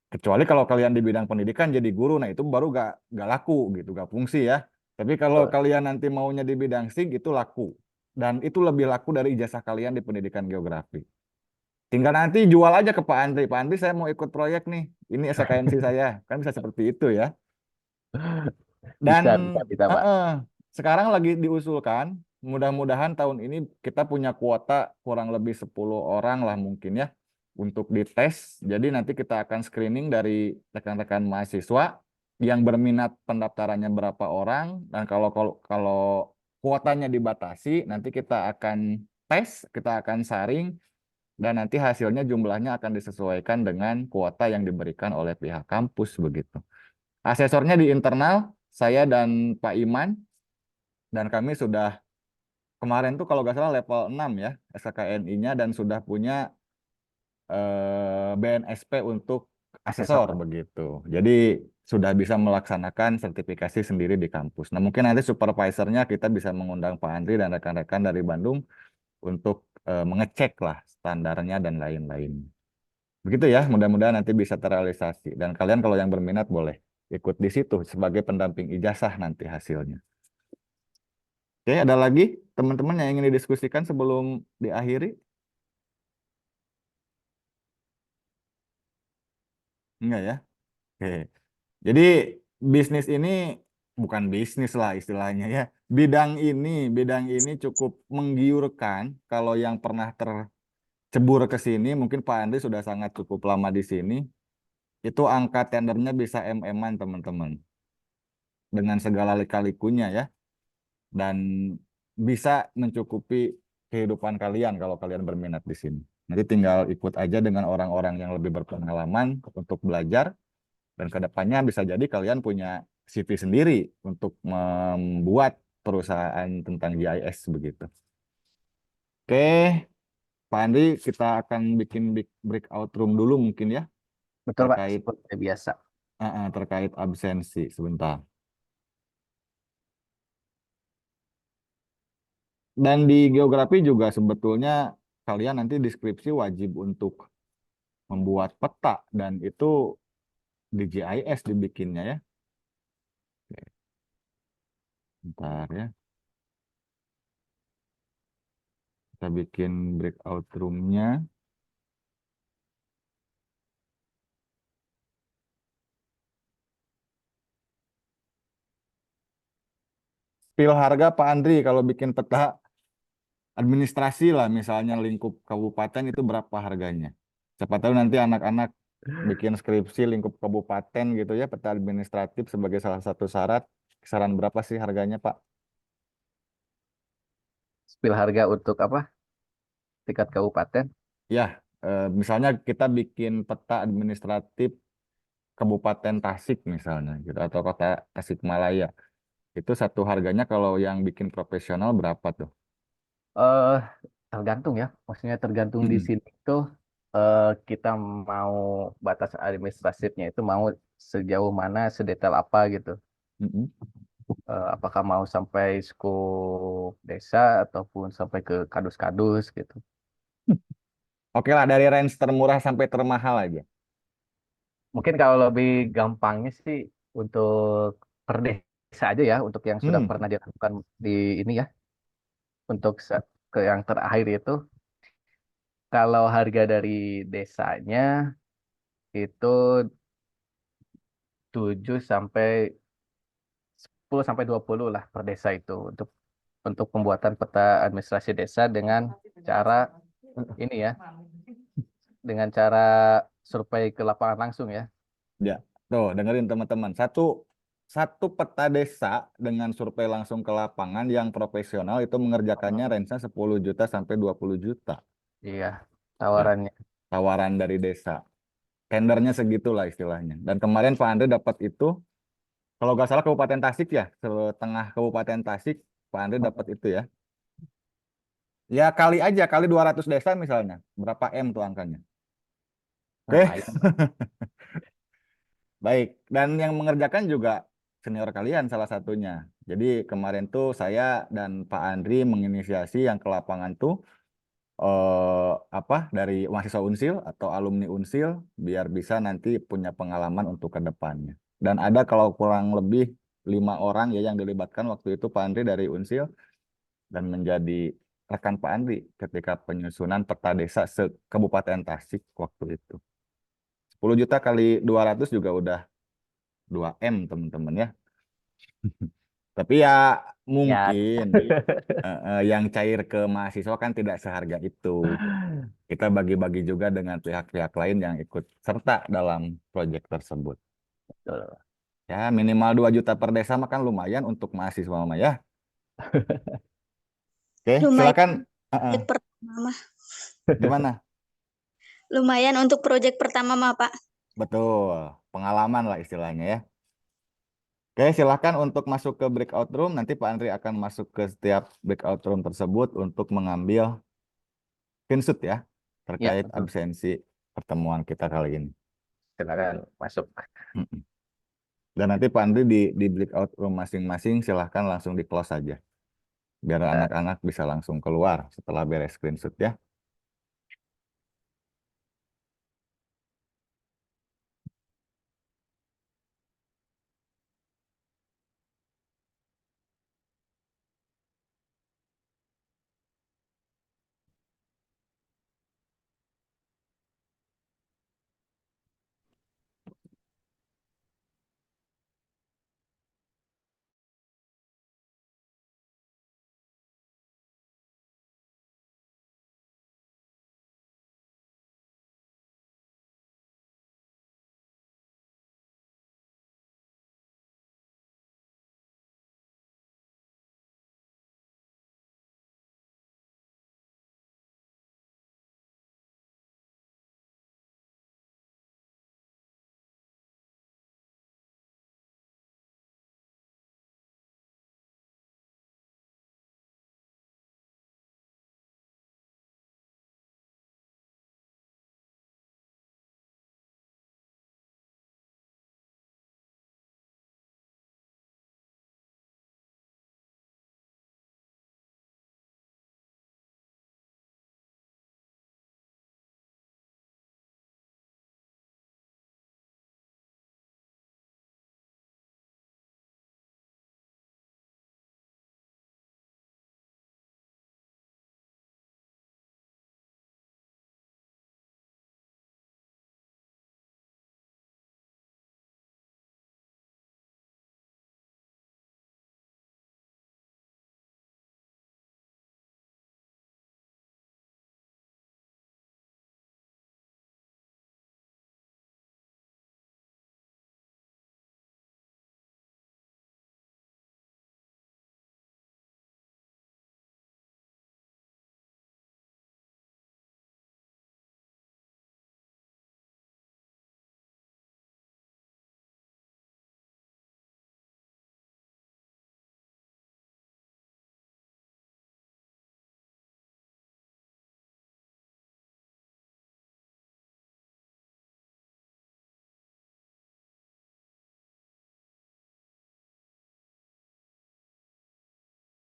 Kecuali kalau kalian di bidang pendidikan jadi guru, nah itu baru gak laku gitu, gak fungsi ya. Tapi kalau Betul. kalian nanti maunya di bidang SIG itu laku. Dan itu lebih laku dari ijazah kalian di pendidikan geografi. Tinggal nanti jual aja ke Pak Andri. Pak Andri saya mau ikut proyek nih. Ini SKNC saya. Kan bisa seperti itu ya. Dan Bisa, Pak. sekarang lagi diusulkan. Mudah-mudahan tahun ini kita punya kuota kurang lebih 10 orang lah mungkin ya. Untuk dites. Jadi nanti kita akan screening dari rekan-rekan mahasiswa yang berminat, pendaftarannya berapa orang, dan kalau kuotanya dibatasi, nanti kita akan tes, kita akan saring, dan nanti hasilnya jumlahnya akan disesuaikan dengan kuota yang diberikan oleh pihak kampus begitu. Asesornya di internal, saya dan Pak Iman, dan kami sudah kemarin tuh kalau nggak salah level 6 ya SKKNI-nya, dan sudah punya BNSP untuk asesor begitu. Jadi sudah bisa melaksanakan sertifikasi sendiri di kampus. Nah, mungkin nanti supervisornya kita bisa mengundang Pak Andri dan rekan-rekan dari Bandung untuk mengecek lah standarnya dan lain-lain. Begitu ya, mudah-mudahan nanti bisa terrealisasi. Dan kalian kalau yang berminat boleh ikut di situ sebagai pendamping ijazah nanti hasilnya. Oke, ada lagi teman-teman yang ingin didiskusikan sebelum diakhiri? Enggak ya? Oke. Jadi bisnis ini bukan bisnis lah istilahnya ya. Bidang ini cukup menggiurkan. Kalau yang pernah tercebur ke sini, mungkin Pak Andri sudah sangat cukup lama di sini. Itu angka tendernya bisa MM-an teman-teman. Dengan segala lika-likunya ya. Dan bisa mencukupi kehidupan kalian kalau kalian berminat di sini. Nanti tinggal ikut aja dengan orang-orang yang lebih berpengalaman untuk belajar. Dan kedepannya bisa jadi kalian punya CV sendiri untuk membuat perusahaan tentang GIS begitu. Oke, Pak Andri, kita akan bikin breakout room dulu mungkin ya, Betul, Pak. terkait Seperti biasa. terkait absensi sebentar. Dan di geografi juga sebetulnya kalian nanti deskripsi wajib untuk membuat peta dan itu di GIS dibikinnya ya. Oke. Bentar ya. Kita bikin breakout room-nya. Pil harga Pak Andri kalau bikin peta administrasi lah misalnya lingkup kabupaten itu berapa harganya? Siapa tahu nanti anak-anak bikin skripsi lingkup kabupaten gitu ya, peta administratif sebagai salah satu syarat. Kisaran berapa sih harganya, Pak? Spill harga untuk apa? Tingkat kabupaten. Ya, misalnya kita bikin peta administratif Kabupaten Tasik misalnya gitu atau Kota Tasikmalaya. Itu satu harganya kalau yang bikin profesional berapa tuh? eh Tergantung ya. Maksudnya tergantung di Mm-mm. sini itu kita mau batas administratifnya itu mau sejauh mana, sedetail apa gitu. Mm-mm. Apakah mau sampai skup desa ataupun sampai ke kadus-kadus gitu. Oke lah, dari range termurah sampai termahal aja. Mungkin kalau lebih gampangnya sih untuk per desa aja ya, untuk yang sudah Hmm. pernah dilakukan di ini ya. Untuk ke yang terakhir itu, kalau harga dari desanya itu 7 sampai 10 sampai 20 lah per desa itu untuk pembuatan peta administrasi desa dengan cara ini ya, dengan cara survei ke lapangan langsung ya. Ya, tuh dengerin teman-teman. Satu peta desa dengan survei langsung ke lapangan yang profesional itu mengerjakannya range-nya 10 juta sampai 20 juta. Iya, Ya, tawarannya. tawaran dari desa. Tendernya segitulah istilahnya. Dan kemarin Pak Andre dapat itu, kalau nggak salah Kabupaten Tasik ya, setengah Kabupaten Tasik, Pak Andre dapat itu ya. Ya kali aja, kali 200 desa misalnya. Berapa M tuh angkanya? Oke. Lumayan. Baik, dan yang mengerjakan juga senior kalian salah satunya. Jadi kemarin tuh saya dan Pak Andri menginisiasi yang ke lapangan tuh dari mahasiswa Unsil atau alumni Unsil biar bisa nanti punya pengalaman untuk ke depannya. Dan ada kalau kurang lebih 5 orang ya yang dilibatkan waktu itu Pak Andri dari Unsil dan menjadi rekan Pak Andri ketika penyusunan peta desa se-Kabupaten Tasik waktu itu. 10 juta kali 200 juga udah 2 M teman-teman ya. Tapi ya Ya, mungkin yang cair ke mahasiswa kan tidak seharga itu. Kita bagi-bagi juga dengan pihak-pihak lain yang ikut serta dalam proyek tersebut. betul. Ya minimal 2 juta per desa mah kan lumayan untuk mahasiswa mah ya. Oke, Lumayan silakan. proyek pertama mah. Gimana? Lumayan untuk proyek pertama mah, Pak. Betul, pengalaman lah istilahnya ya. Oke, silakan untuk masuk ke breakout room. Nanti Pak Andri akan masuk ke setiap breakout room tersebut untuk mengambil screenshot ya Ya, terkait betul. absensi pertemuan kita kali ini. silakan masuk. Mm-mm. Dan nanti Pak Andri di breakout room masing-masing silahkan langsung di close saja. Biar Nah, anak-anak bisa langsung keluar setelah beres screenshot ya.